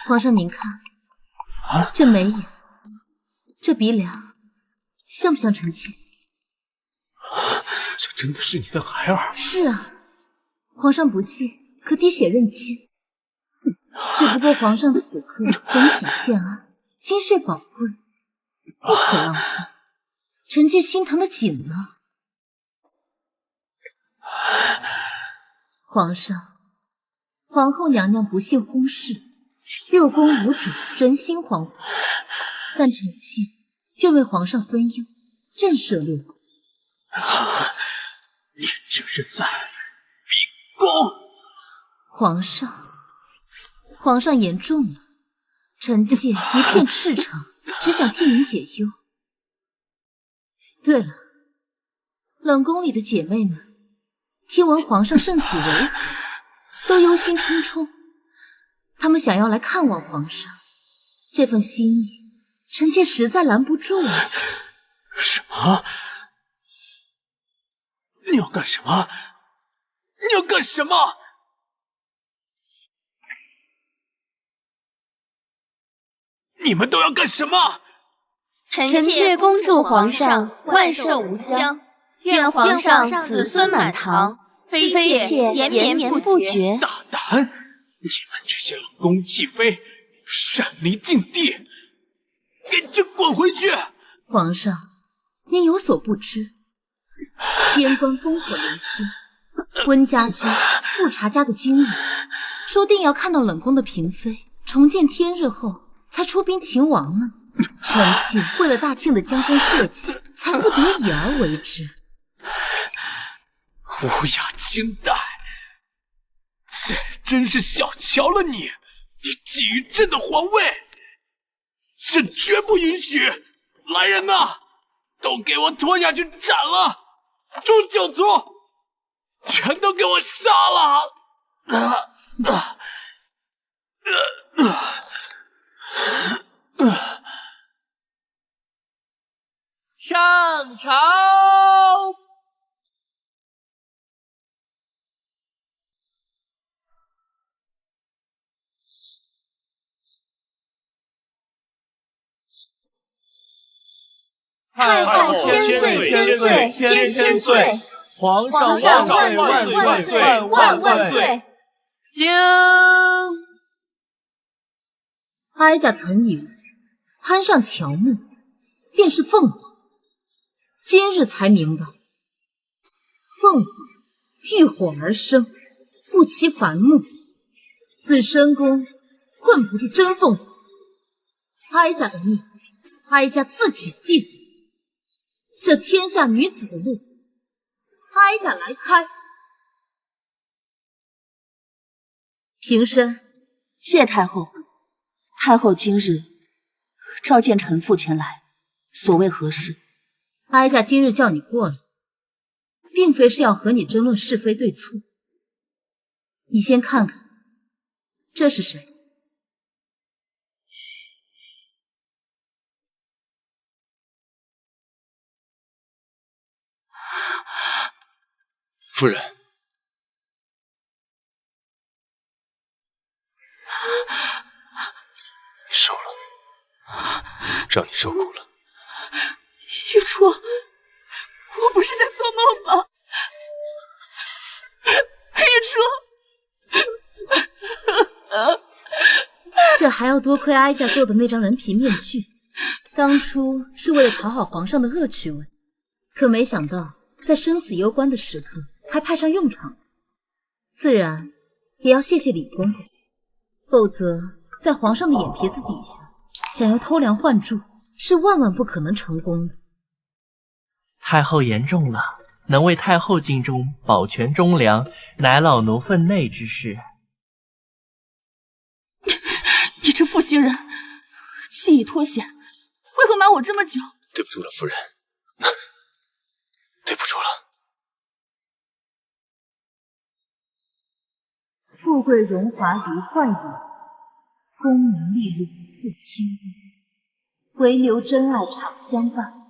皇上您看，这眉眼，这鼻梁，像不像臣妾？这真的是你的孩儿？是啊，皇上不信，可滴血认亲。只不过皇上此刻本体欠安，精血宝贵，不可浪费。臣妾心疼的紧呢。皇上，皇后娘娘不幸薨逝，六宫无主，人心惶惶。但臣妾愿为皇上分忧，震慑六宫。这是在逼宫。皇上言重了，臣妾一片赤诚，只想替您解忧。对了，冷宫里的姐妹们，听闻皇上身体柔和，都忧心忡忡，他们想要来看望皇上，这份心意，臣妾实在拦不住了。什么？你要干什么？你要干什么？你们都要干什么？臣妾恭祝皇上万寿无疆，愿皇上子孙满堂，妃妾延绵不绝。大胆！你们这些冷宫弃妃，擅离禁地，给朕滚回去！皇上，您有所不知，边关烽火连天，温家军、富察家的经理说定要看到冷宫的嫔妃重见天日后才出兵擒王呢。臣妾为了大庆的江山社稷，才不得已而为之。乌雅清代，朕真是小瞧了你！你觊觎朕的皇位，朕绝不允许！来人呐，都给我拖下去斩了！诛九族，全都给我杀了！上朝！太后千岁千岁千千岁！皇上万岁万岁万岁万万岁！行。哀家曾以为攀上乔木便是凤凰，今日才明白，凤凰遇火而生，不欺凡木。此深宫困不住真凤凰，哀家的命，哀家自己定。这天下女子的路，哀家来开。平身。谢太后。太后今日召见臣妇前来，所谓何事？哀家今日叫你过来，并非是要和你争论是非对错。你先看看，这是谁？夫人，你受了，让你受苦了。玉初，我不是在做梦吧？玉初，这还要多亏哀家做的那张人皮面具，当初是为了讨好皇上的恶趣味，可没想到在生死攸关的时刻还派上用场，自然也要谢谢李公公，否则在皇上的眼皮子底下想要偷梁换柱是万万不可能成功的。太后言重了，能为太后尽忠，保全忠良，乃老奴分内之事。你这负心人，弃以脱险，为何瞒我这么久？对不住了，夫人，对不住了。富贵荣华如幻影，功名利禄似轻烟，唯留真爱长相伴。